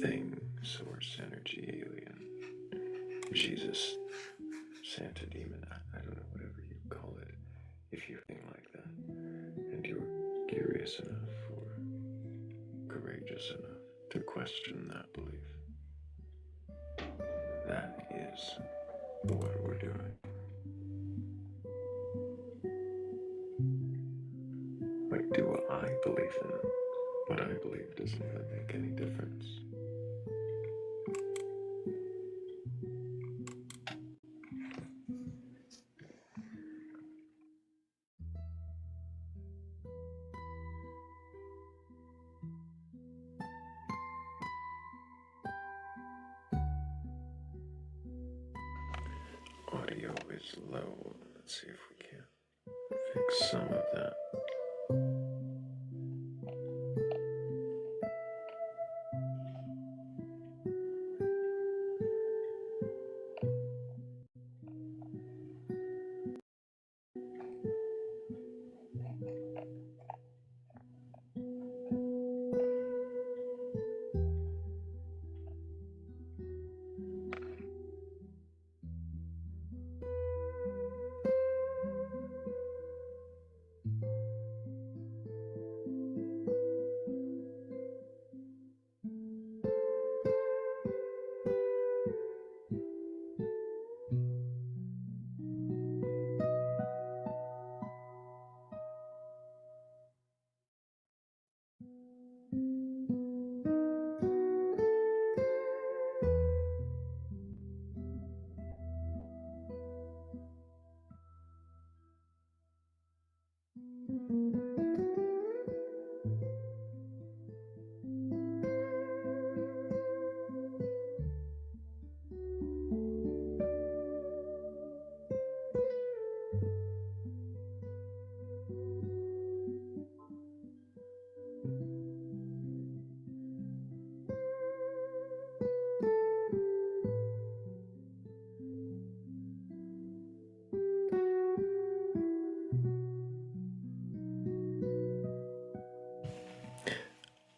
[SPEAKER 3] thing, source, energy, alien, Jesus, Santa demon, I don't know, whatever you call it, if you think like that, and you're curious enough or courageous enough to question that belief. That is what we're doing. Like, do what I believe in. What I believe doesn't really make any difference. Audio is low. Let's see if we can fix some of that.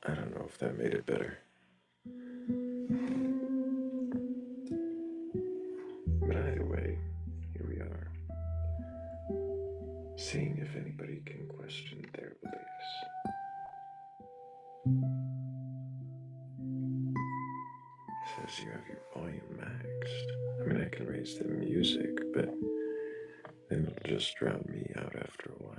[SPEAKER 3] I don't know if that made it better. But either way, here we are. Seeing if anybody can question their beliefs. Says you have your volume maxed. I mean, I can raise the music, but then it'll just drown me out after a while.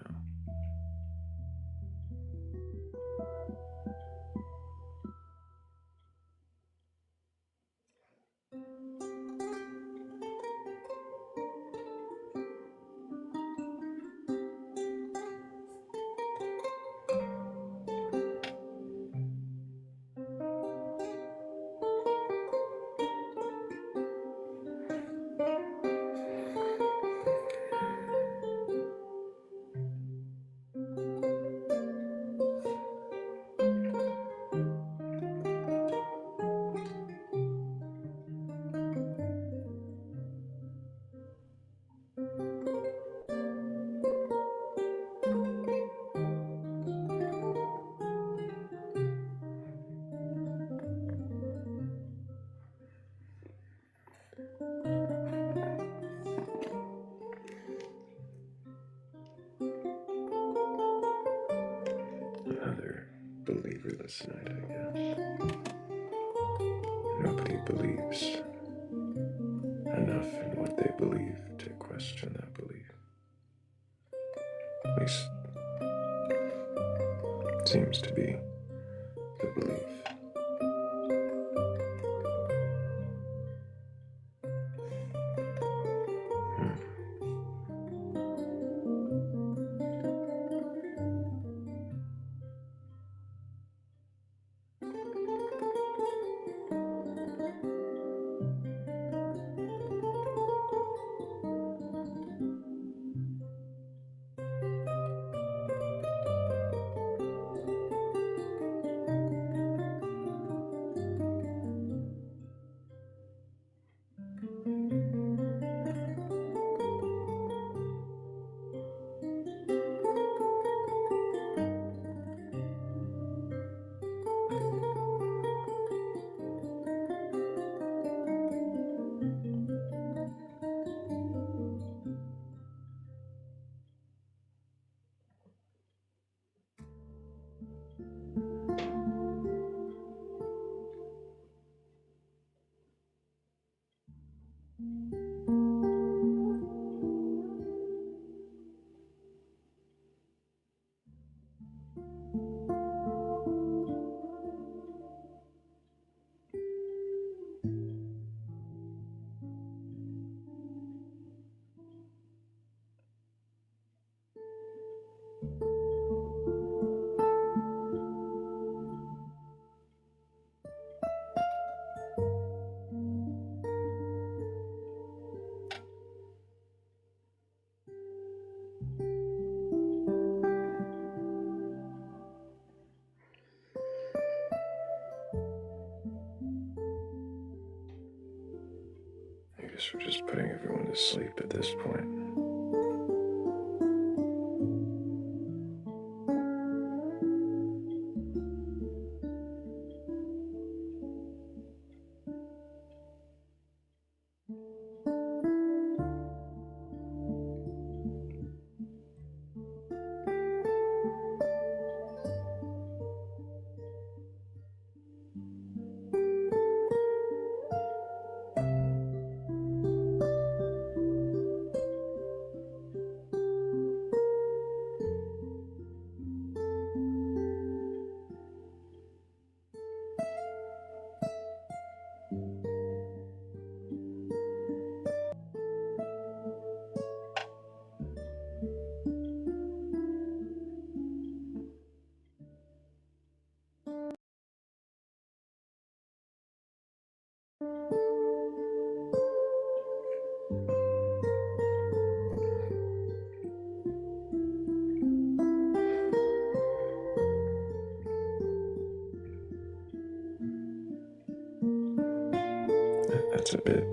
[SPEAKER 3] Another believerless night, I guess. Nobody believes enough in what they believe to question that belief. At least, it seems to be the belief. I guess we're just putting everyone to sleep at this point. That's a bit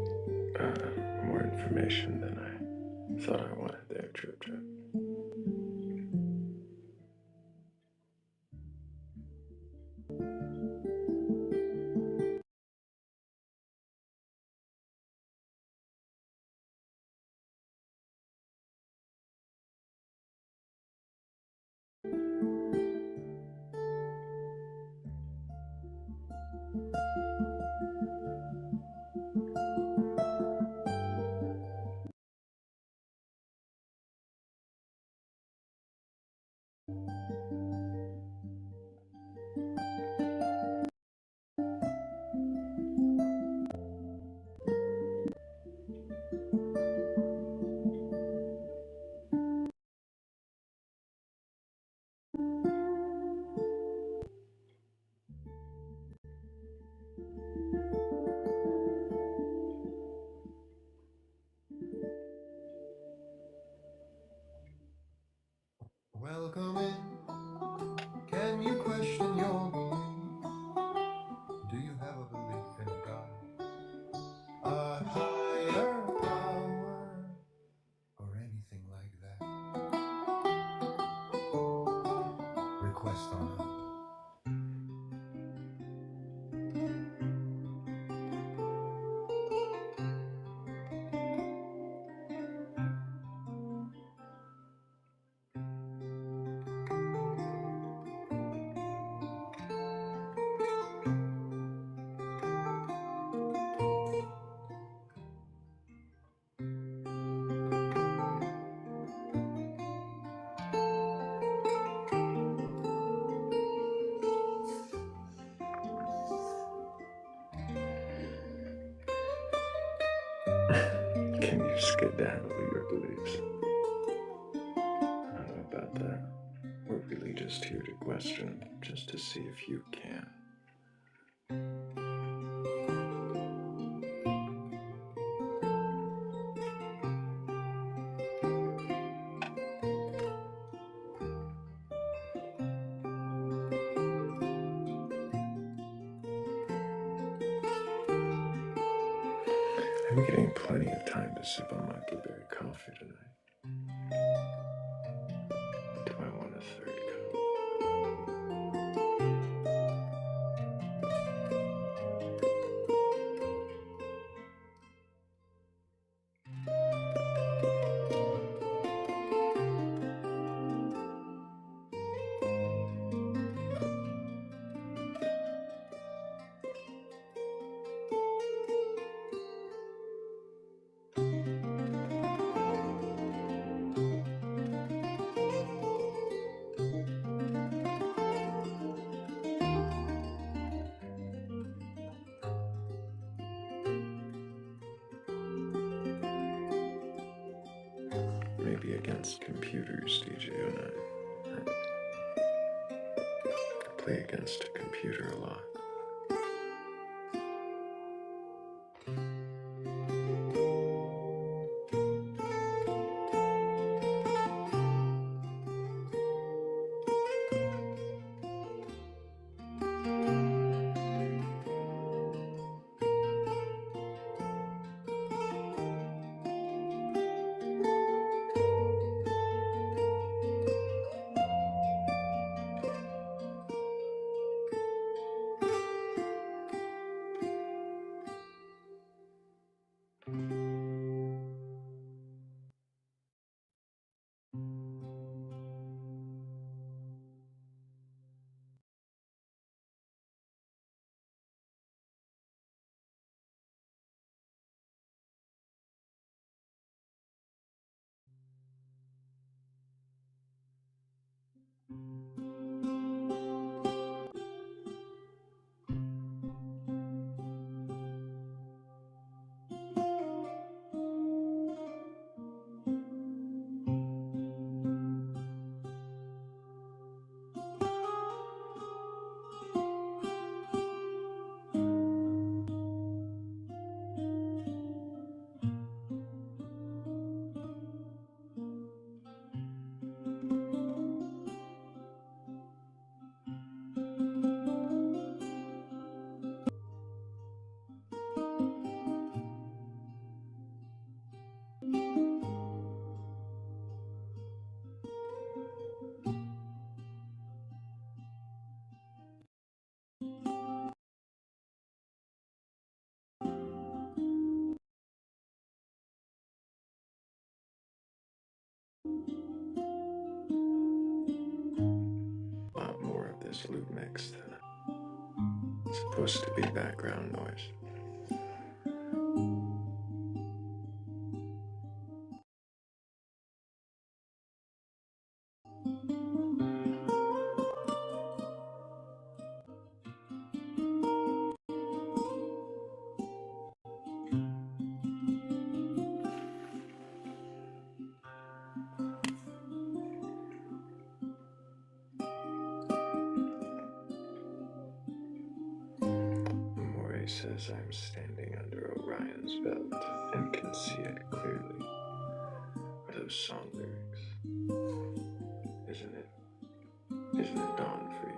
[SPEAKER 3] more information than I thought I wanted there, Trip Trip.
[SPEAKER 7] Welcome in. Can you question your belief? Do you have a belief in a God, a higher power, or anything like that? Request on it.
[SPEAKER 3] Can you skedaddle your beliefs? I don't know about that. We're really just here to question, just to see if you can. I'm getting plenty of time to sip on my blueberry coffee tonight. Do I want a third cup? be against computers, DJ and I play against a computer a lot. A lot more of this loop mix than it's supposed to be background noise. Maury says I'm standing under Orion's belt and can see it clearly. Are those song lyrics? Isn't it? Isn't it dawn for you?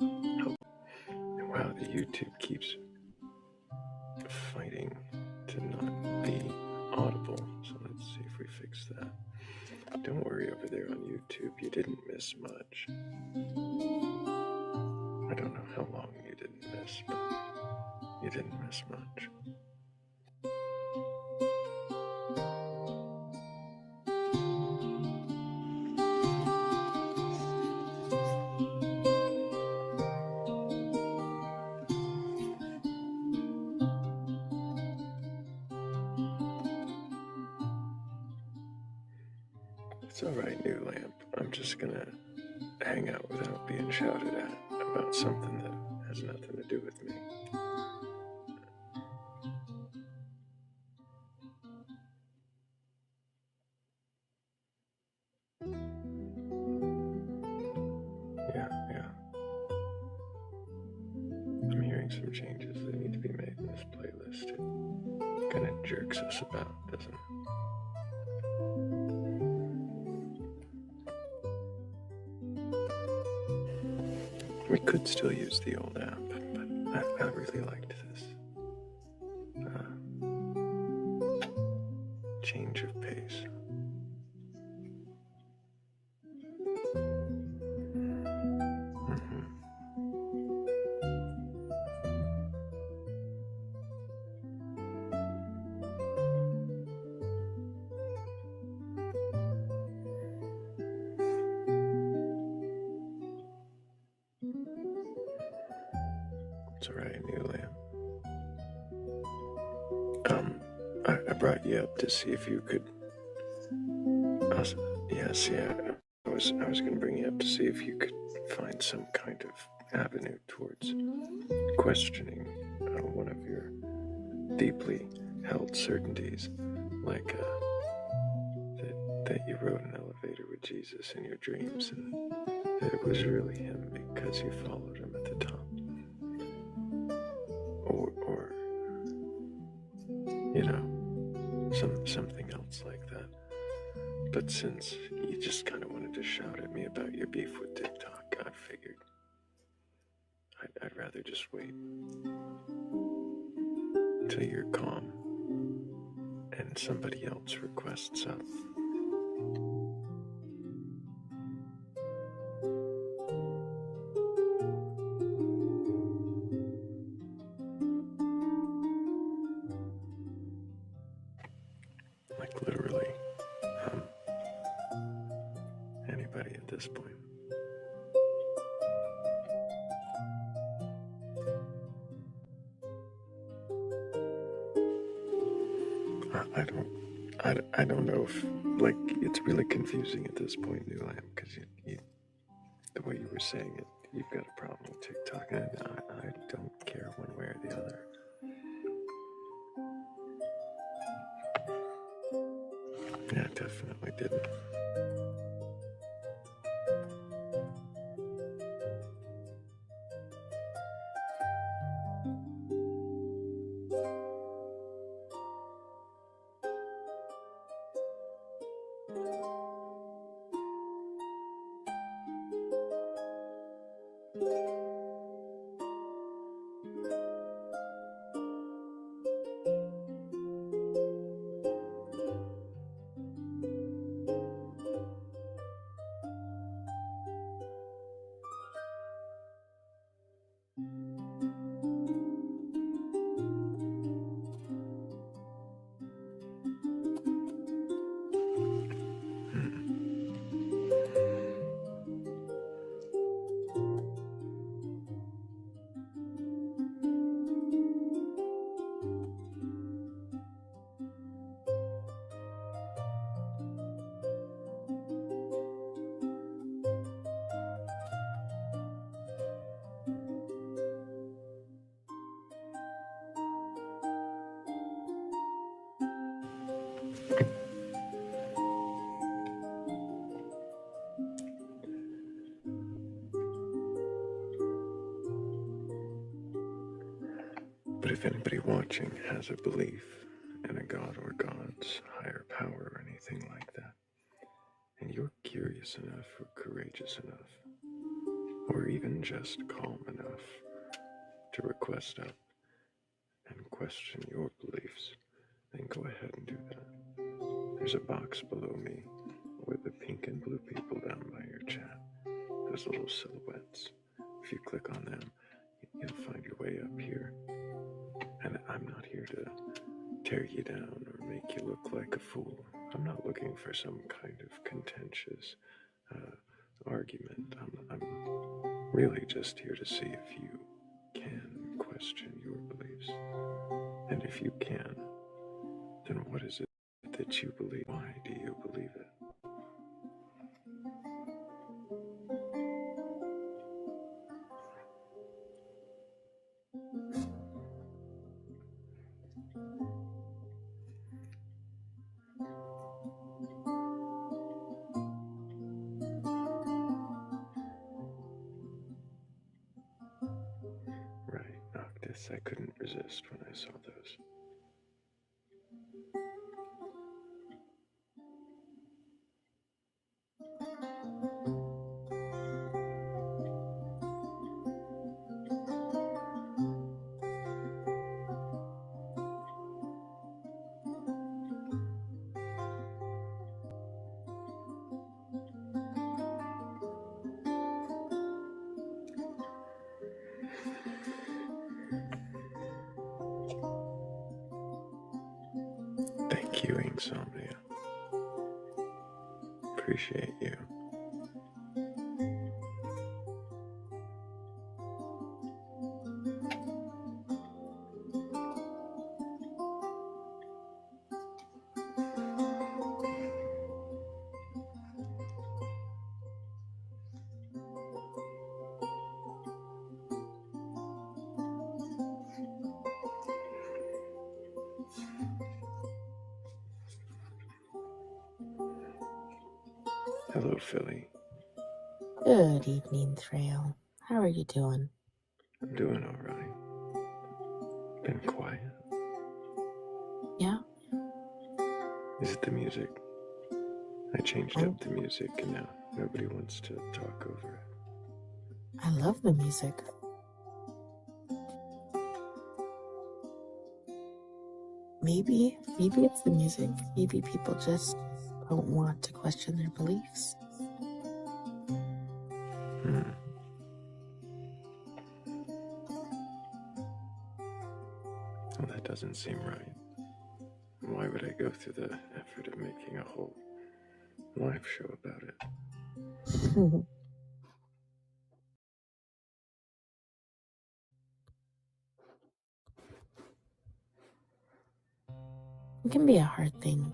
[SPEAKER 3] Oh, wow, the YouTube keeps fighting to not be audible. So let's see if we fix that. Don't worry over there on YouTube, you didn't miss much. I don't know how long you didn't miss, but you didn't miss much. It's alright, New Lamp. I'm just gonna hang out without being shouted at about something that has nothing to do with me. Yeah. I'm hearing some changes that need to be made in this playlist. It kind of jerks us about, doesn't it? We could still use the old app, but I really liked this. Change of pace. It's alright, New Lamp. I brought you up to see if you could. I was going to bring you up to see if you could find some kind of avenue towards questioning one of your deeply held certainties, like that you rode an elevator with Jesus in your dreams, and that it was really him because you followed him at the top. Or you know, something else like that. But since you just kind of wanted to shout at me about your beef with TikTok, I figured I'd rather just wait till you're calm and somebody else requests up. Like literally, anybody at this point. I don't know if, like, it's really confusing at this point, New Lamp, because you, the way you were saying it, you've got a problem with TikTok, and I don't care one way or the other. Yeah, definitely didn't. But if anybody watching has a belief in a god or gods, higher power, or anything like that, and you're curious enough or courageous enough or even just calm enough to request up and question your beliefs, then go ahead and do that. There's a box below me with the pink and blue people down by your chat. Those little silhouettes. If you click on them, you'll find your way up here. And I'm not here to tear you down or make you look like a fool. I'm not looking for some kind of contentious argument. I'm really just here to see if you can question your beliefs. And if you can, then what is it that you believe? Why do you believe it? Right, Noctis, I couldn't resist when I saw those. Thank you, Insomnia. Appreciate you. Hello, Philly.
[SPEAKER 8] Good evening, Thrayle. How are you doing?
[SPEAKER 3] I'm doing all right. Been quiet.
[SPEAKER 8] Yeah?
[SPEAKER 3] Is it the music? I changed up the music and now nobody wants to talk over it.
[SPEAKER 8] I love the music. Maybe it's the music. Maybe people just don't want to question their beliefs.
[SPEAKER 3] Well, that doesn't seem right. Why would I go through the effort of making a whole live show about it?
[SPEAKER 8] It can be a hard thing.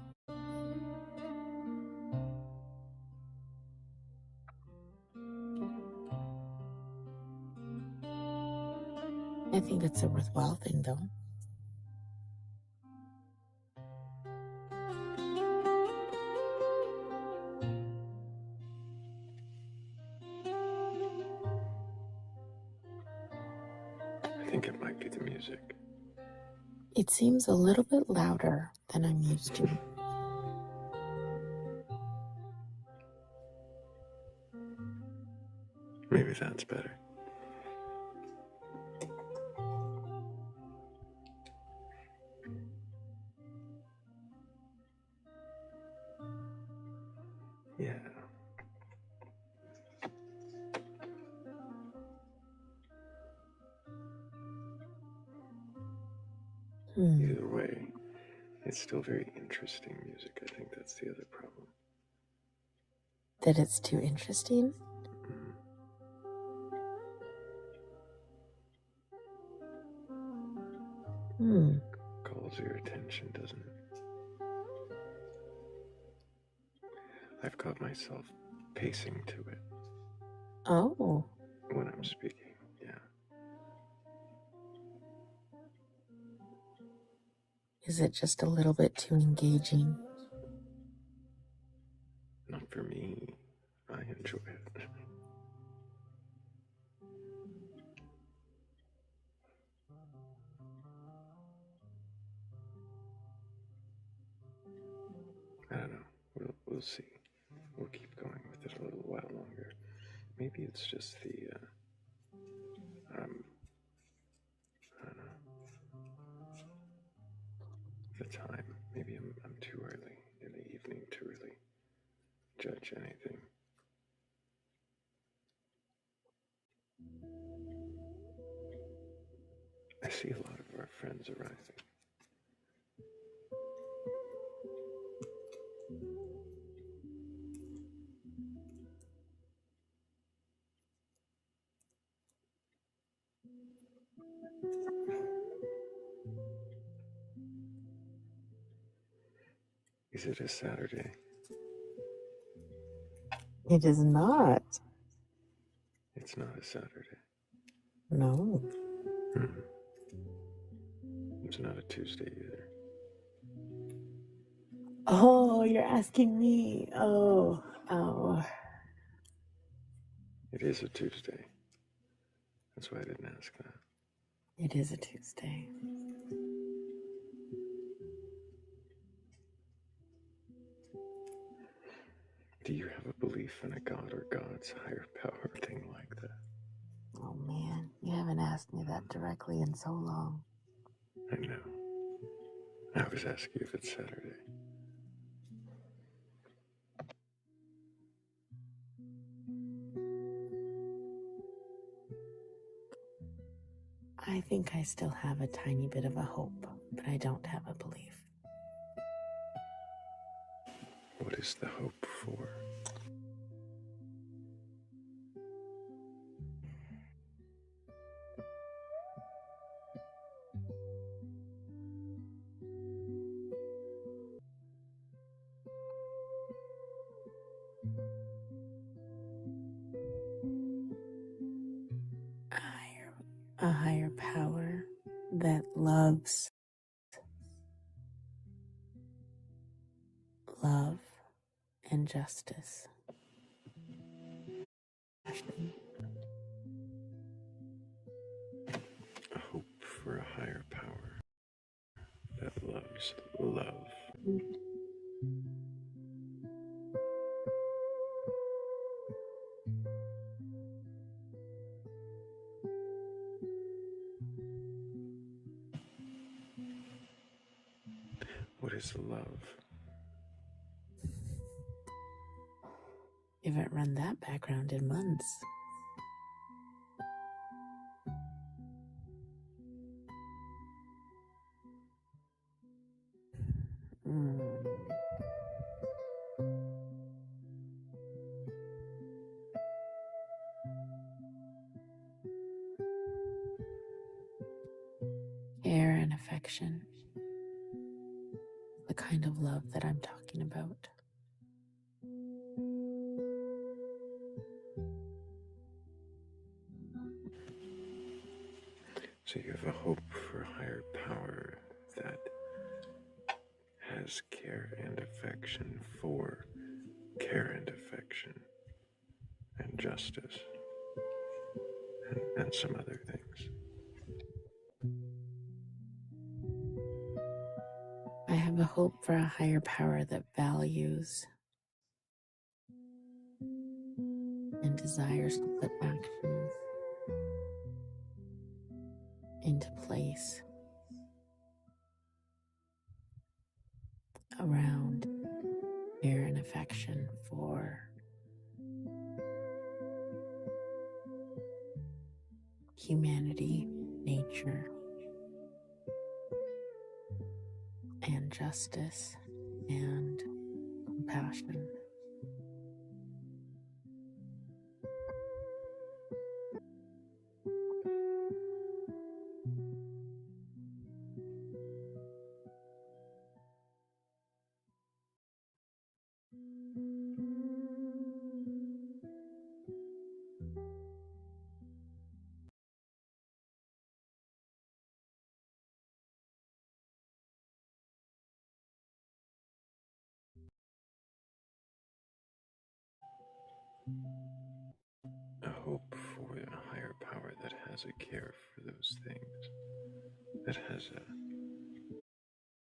[SPEAKER 8] I think it's a worthwhile thing, though.
[SPEAKER 3] I think it might be the music.
[SPEAKER 8] It seems a little bit louder than I'm used to.
[SPEAKER 3] Maybe that's better. Yeah. Either way, it's still very interesting music. I think that's the other problem.
[SPEAKER 8] That it's too interesting?
[SPEAKER 3] Calls your attention, doesn't it? I've caught myself pacing to it.
[SPEAKER 8] Oh.
[SPEAKER 3] When I'm speaking, yeah.
[SPEAKER 8] Is it just a little bit too engaging?
[SPEAKER 3] Not for me. I enjoy it. I don't know. We'll see. We'll keep going with it a little while longer. maybe it's just the, I don't know, the time. Maybe I'm too early in the evening to really judge anything. I see a lot of our friends arriving. Is it a Saturday?
[SPEAKER 8] It is not.
[SPEAKER 3] It's not a Saturday.
[SPEAKER 8] No.
[SPEAKER 3] It's not a Tuesday either.
[SPEAKER 8] Oh, you're asking me. Oh.
[SPEAKER 3] It is a Tuesday. That's why I didn't ask that.
[SPEAKER 8] It is a Tuesday.
[SPEAKER 3] Do you have a belief in a god or gods, higher power, thing like that?
[SPEAKER 8] Oh man, you haven't asked me that directly in so long.
[SPEAKER 3] I know. I was asking if it's Saturday.
[SPEAKER 8] I think I still have a tiny bit of a hope, but I don't have a belief.
[SPEAKER 3] What is the hope for?
[SPEAKER 8] A higher power that loves love and justice.
[SPEAKER 3] A hope for a higher power that loves love. What is love?
[SPEAKER 8] You haven't run that background in months. Care and affection. The kind of love that I'm talking about.
[SPEAKER 3] So you have a hope for a higher power that has care and affection for care and affection and justice and some other things.
[SPEAKER 8] I have a hope for a higher power that values and desires to put actions into place around care and affection for humanity, nature, and justice and compassion.
[SPEAKER 3] A hope for a higher power that has a care for those things, that has a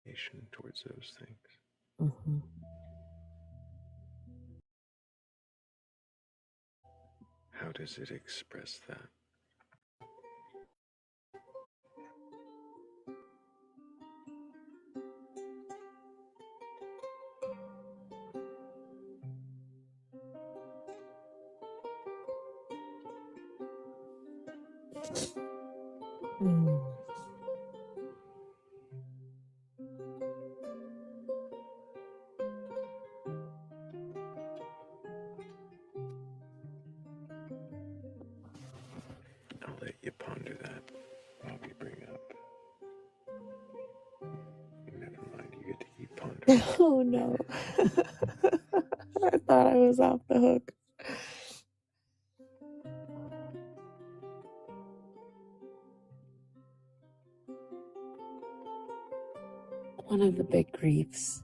[SPEAKER 3] relation towards those things. How does it express that?
[SPEAKER 8] Hmm.
[SPEAKER 3] I'll let you ponder that while we bring up. Never mind, you get to keep pondering.
[SPEAKER 8] Oh no. I thought I was off the hook. One of the big griefs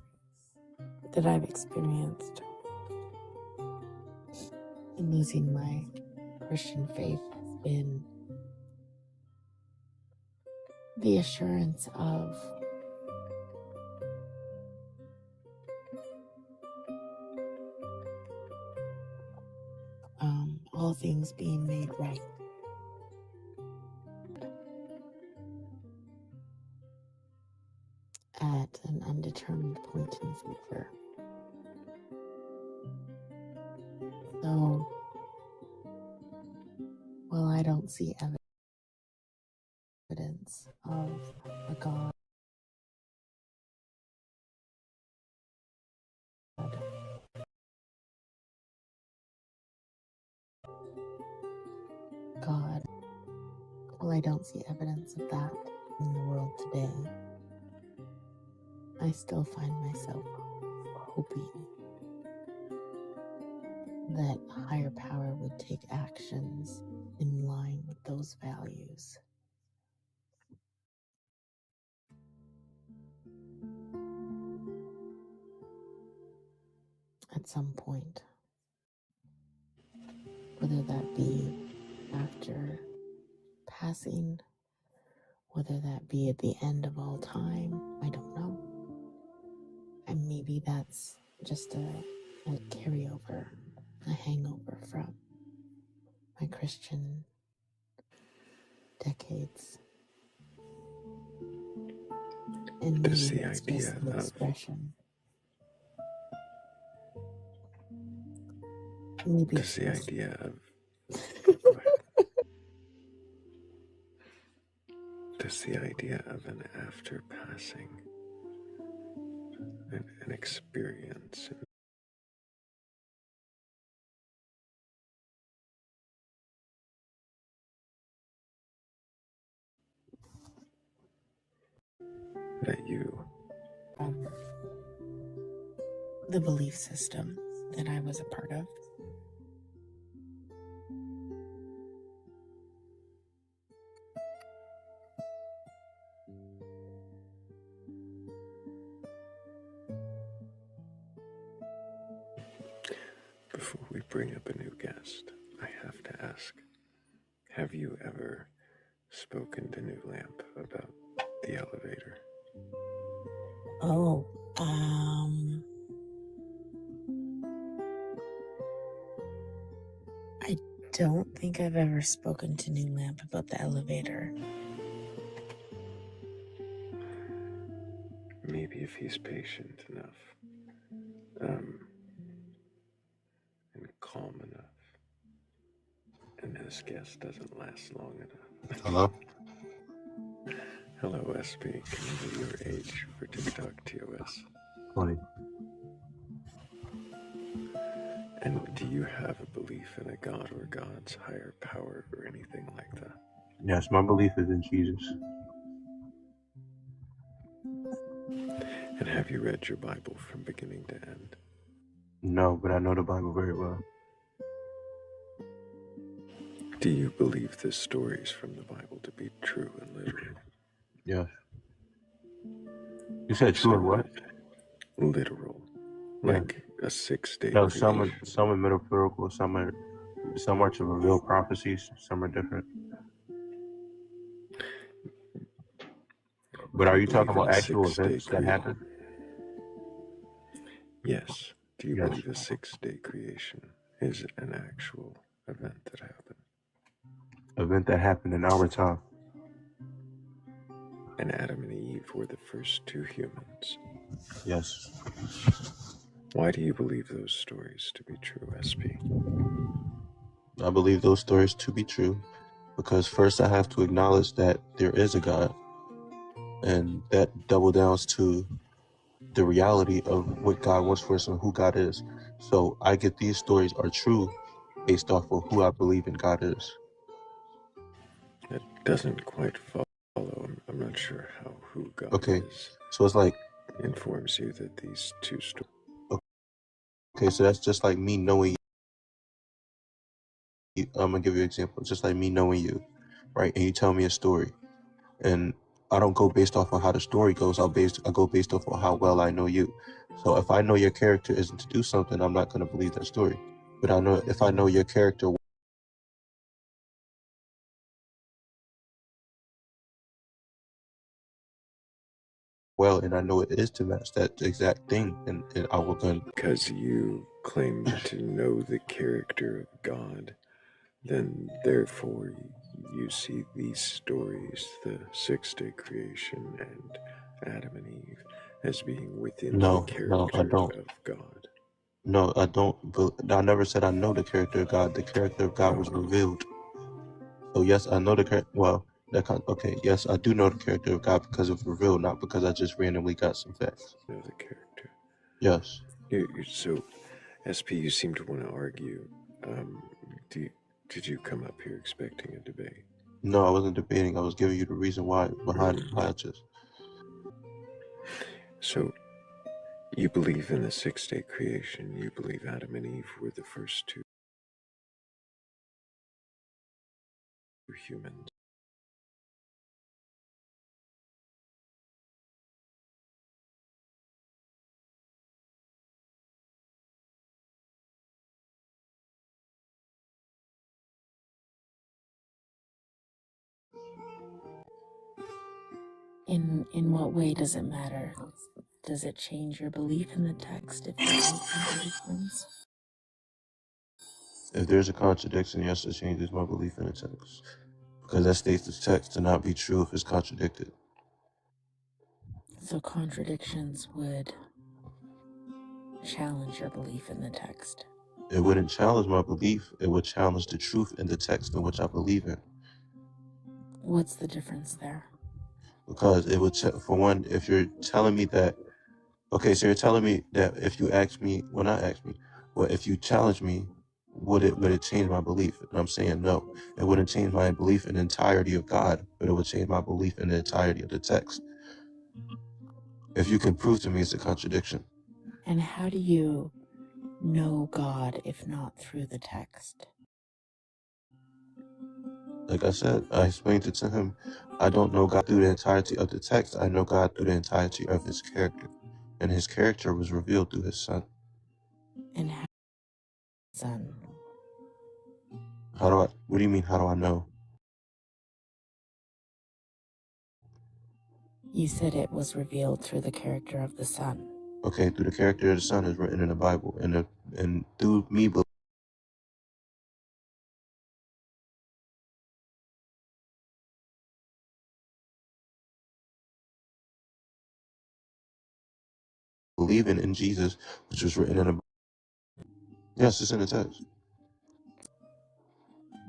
[SPEAKER 8] that I've experienced in losing my Christian faith has been the assurance of all things being made right. At an undetermined point in the future. So, while I don't see evidence of a God, well, I don't see evidence of that in the world today. I still find myself hoping that a higher power would take actions in line with those values. At some point, whether that be after passing, whether that be at the end of all time, I don't know. And maybe that's just a carryover, a hangover from my Christian decades. And
[SPEAKER 3] Does
[SPEAKER 8] maybe
[SPEAKER 3] the
[SPEAKER 8] it's
[SPEAKER 3] idea
[SPEAKER 8] just an
[SPEAKER 3] of
[SPEAKER 8] expression. Maybe
[SPEAKER 3] does
[SPEAKER 8] it's
[SPEAKER 3] the
[SPEAKER 8] just...
[SPEAKER 3] idea of does the idea of an after passing, an experience that you
[SPEAKER 8] the belief system that I was a part of.
[SPEAKER 3] Before we bring up a new guest, I have to ask, have you ever spoken to New Lamp about the elevator?
[SPEAKER 8] Oh, I don't think I've ever spoken to New Lamp about the elevator.
[SPEAKER 3] Maybe if he's patient enough, and calm enough, and this guest doesn't last long enough.
[SPEAKER 9] Hello?
[SPEAKER 3] Hello, SB. Can you know your age for TikTok TOS?
[SPEAKER 9] 20.
[SPEAKER 3] And do you have a belief in a god or gods, higher power, or anything like that?
[SPEAKER 9] Yes, my belief is in Jesus.
[SPEAKER 3] And have you read your Bible from beginning to end?
[SPEAKER 9] No, but I know the Bible very well.
[SPEAKER 3] Do you believe the stories from the Bible to be true and literal?
[SPEAKER 9] Yes. You said true and what?
[SPEAKER 3] Literal. Like a 6-day
[SPEAKER 9] No,
[SPEAKER 3] creation.
[SPEAKER 9] some are metaphorical, some are to reveal prophecies, some are different. But are you talking about actual events that happen?
[SPEAKER 3] Yes. Do you believe a 6-day creation is an actual event that happened?
[SPEAKER 9] event that happened in our time.
[SPEAKER 3] And Adam and Eve were the first two humans.
[SPEAKER 9] Yes.
[SPEAKER 3] Why do you believe those stories to be true, SP?
[SPEAKER 9] I believe those stories to be true because first I have to acknowledge that there is a God, and that double downs to the reality of what God wants for us and who God is. So I get these stories are true based off of who I believe in God is.
[SPEAKER 3] That doesn't quite follow. I'm not sure how who God
[SPEAKER 9] Okay,
[SPEAKER 3] is
[SPEAKER 9] so it's like,
[SPEAKER 3] informs you that these two stories.
[SPEAKER 9] okay, so that's just like me knowing you. I'm gonna give you an example. Just like me knowing you, right? And you tell me a story, and I don't go based off of how the story goes. I go based off of how well I know you. So if I know your character isn't to do something, I'm not gonna believe that story. But I know if I know your character well, and I know it is to match that exact thing, and I will then.
[SPEAKER 3] Because you claim to know the character of God, then therefore you see these stories, the six-day creation and Adam and Eve, as being within the
[SPEAKER 9] No, I
[SPEAKER 3] character
[SPEAKER 9] don't.
[SPEAKER 3] of God.
[SPEAKER 9] No, I don't. I never said I know the character of God. The character of God was revealed. So yes, I know the character. Well, okay. Yes, I do know the character of God because it was revealed, not because I just randomly got some facts.
[SPEAKER 3] Know the character.
[SPEAKER 9] Yes.
[SPEAKER 3] So, SP, you seem to want to argue. Did you come up here expecting a debate?
[SPEAKER 9] No, I wasn't debating. I was giving you the reason why behind why I just.
[SPEAKER 3] So, you believe in the six-day creation. You believe Adam and Eve were the first two humans.
[SPEAKER 8] In what way does it matter? Does it change your belief in the text if there's no contradictions?
[SPEAKER 9] If there's a contradiction, yes, it changes my belief in the text because that states the text to not be true if it's contradicted.
[SPEAKER 8] So contradictions would challenge your belief in the text.
[SPEAKER 9] It wouldn't challenge my belief. It would challenge the truth in the text in which I believe in.
[SPEAKER 8] What's the difference there?
[SPEAKER 9] Because it would, for one, if you're telling me that, okay, so you're telling me that if you ask me, well, not ask me, well, if you challenge me, would it change my belief? And I'm saying no. It wouldn't change my belief in the entirety of God, but it would change my belief in the entirety of the text. If you can prove to me it's a contradiction.
[SPEAKER 8] And how do you know God if not through the text?
[SPEAKER 9] Like I said, I explained it to him. I don't know God through the entirety of the text. I know God through the entirety of his character. And his character was revealed through his son.
[SPEAKER 8] And how son?
[SPEAKER 9] What do you mean, how do I know?
[SPEAKER 8] You said it was revealed through the character of the Son.
[SPEAKER 9] Okay, through the character of the son is written in the Bible. And through me believing in Jesus, which was written in the Bible. Yes, it's in the text.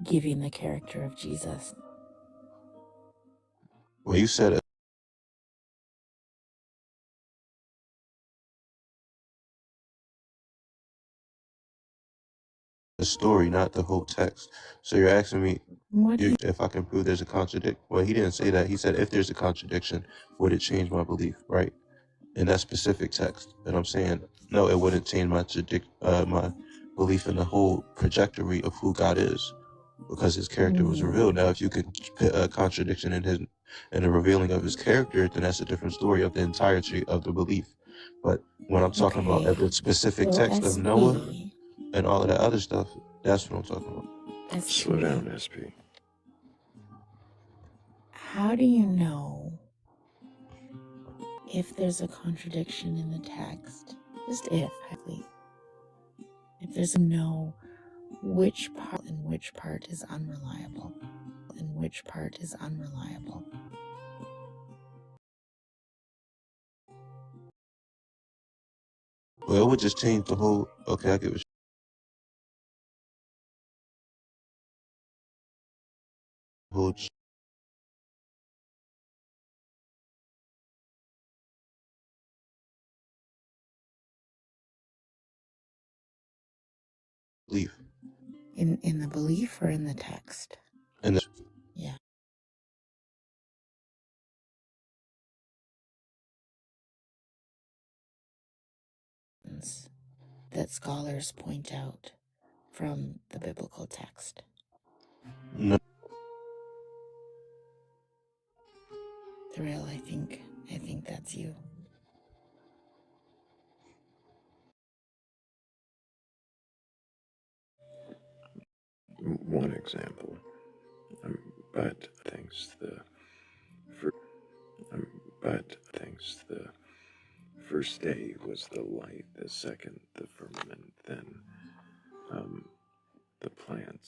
[SPEAKER 8] Giving the character of Jesus.
[SPEAKER 9] Well, you said a story, not the whole text. So you're asking me if I can prove there's a contradiction. Well, he didn't say that. He said if there's a contradiction, would it change my belief, right? In that specific text. And I'm saying, no, it wouldn't change my belief in the whole trajectory of who God is, because his character was revealed. Now, if you could put a contradiction in the revealing of his character, then that's a different story of the entirety of the belief. But when I'm talking about the specific text of Noah and all of that other stuff, that's what I'm talking about.
[SPEAKER 3] Slow down, SP.
[SPEAKER 8] How do you know if there's a contradiction in the text? Just if there's a know which part and which part is unreliable. and which part is unreliable.
[SPEAKER 9] Well, it would just change the whole. Okay, I get what whole belief.
[SPEAKER 8] In the belief or in the text?
[SPEAKER 9] And
[SPEAKER 8] Yeah. That scholars point out from the biblical text.
[SPEAKER 9] no,
[SPEAKER 8] Thrayle, I think that's you.
[SPEAKER 3] One example, but the first day was the light, the second the firmament, then the plants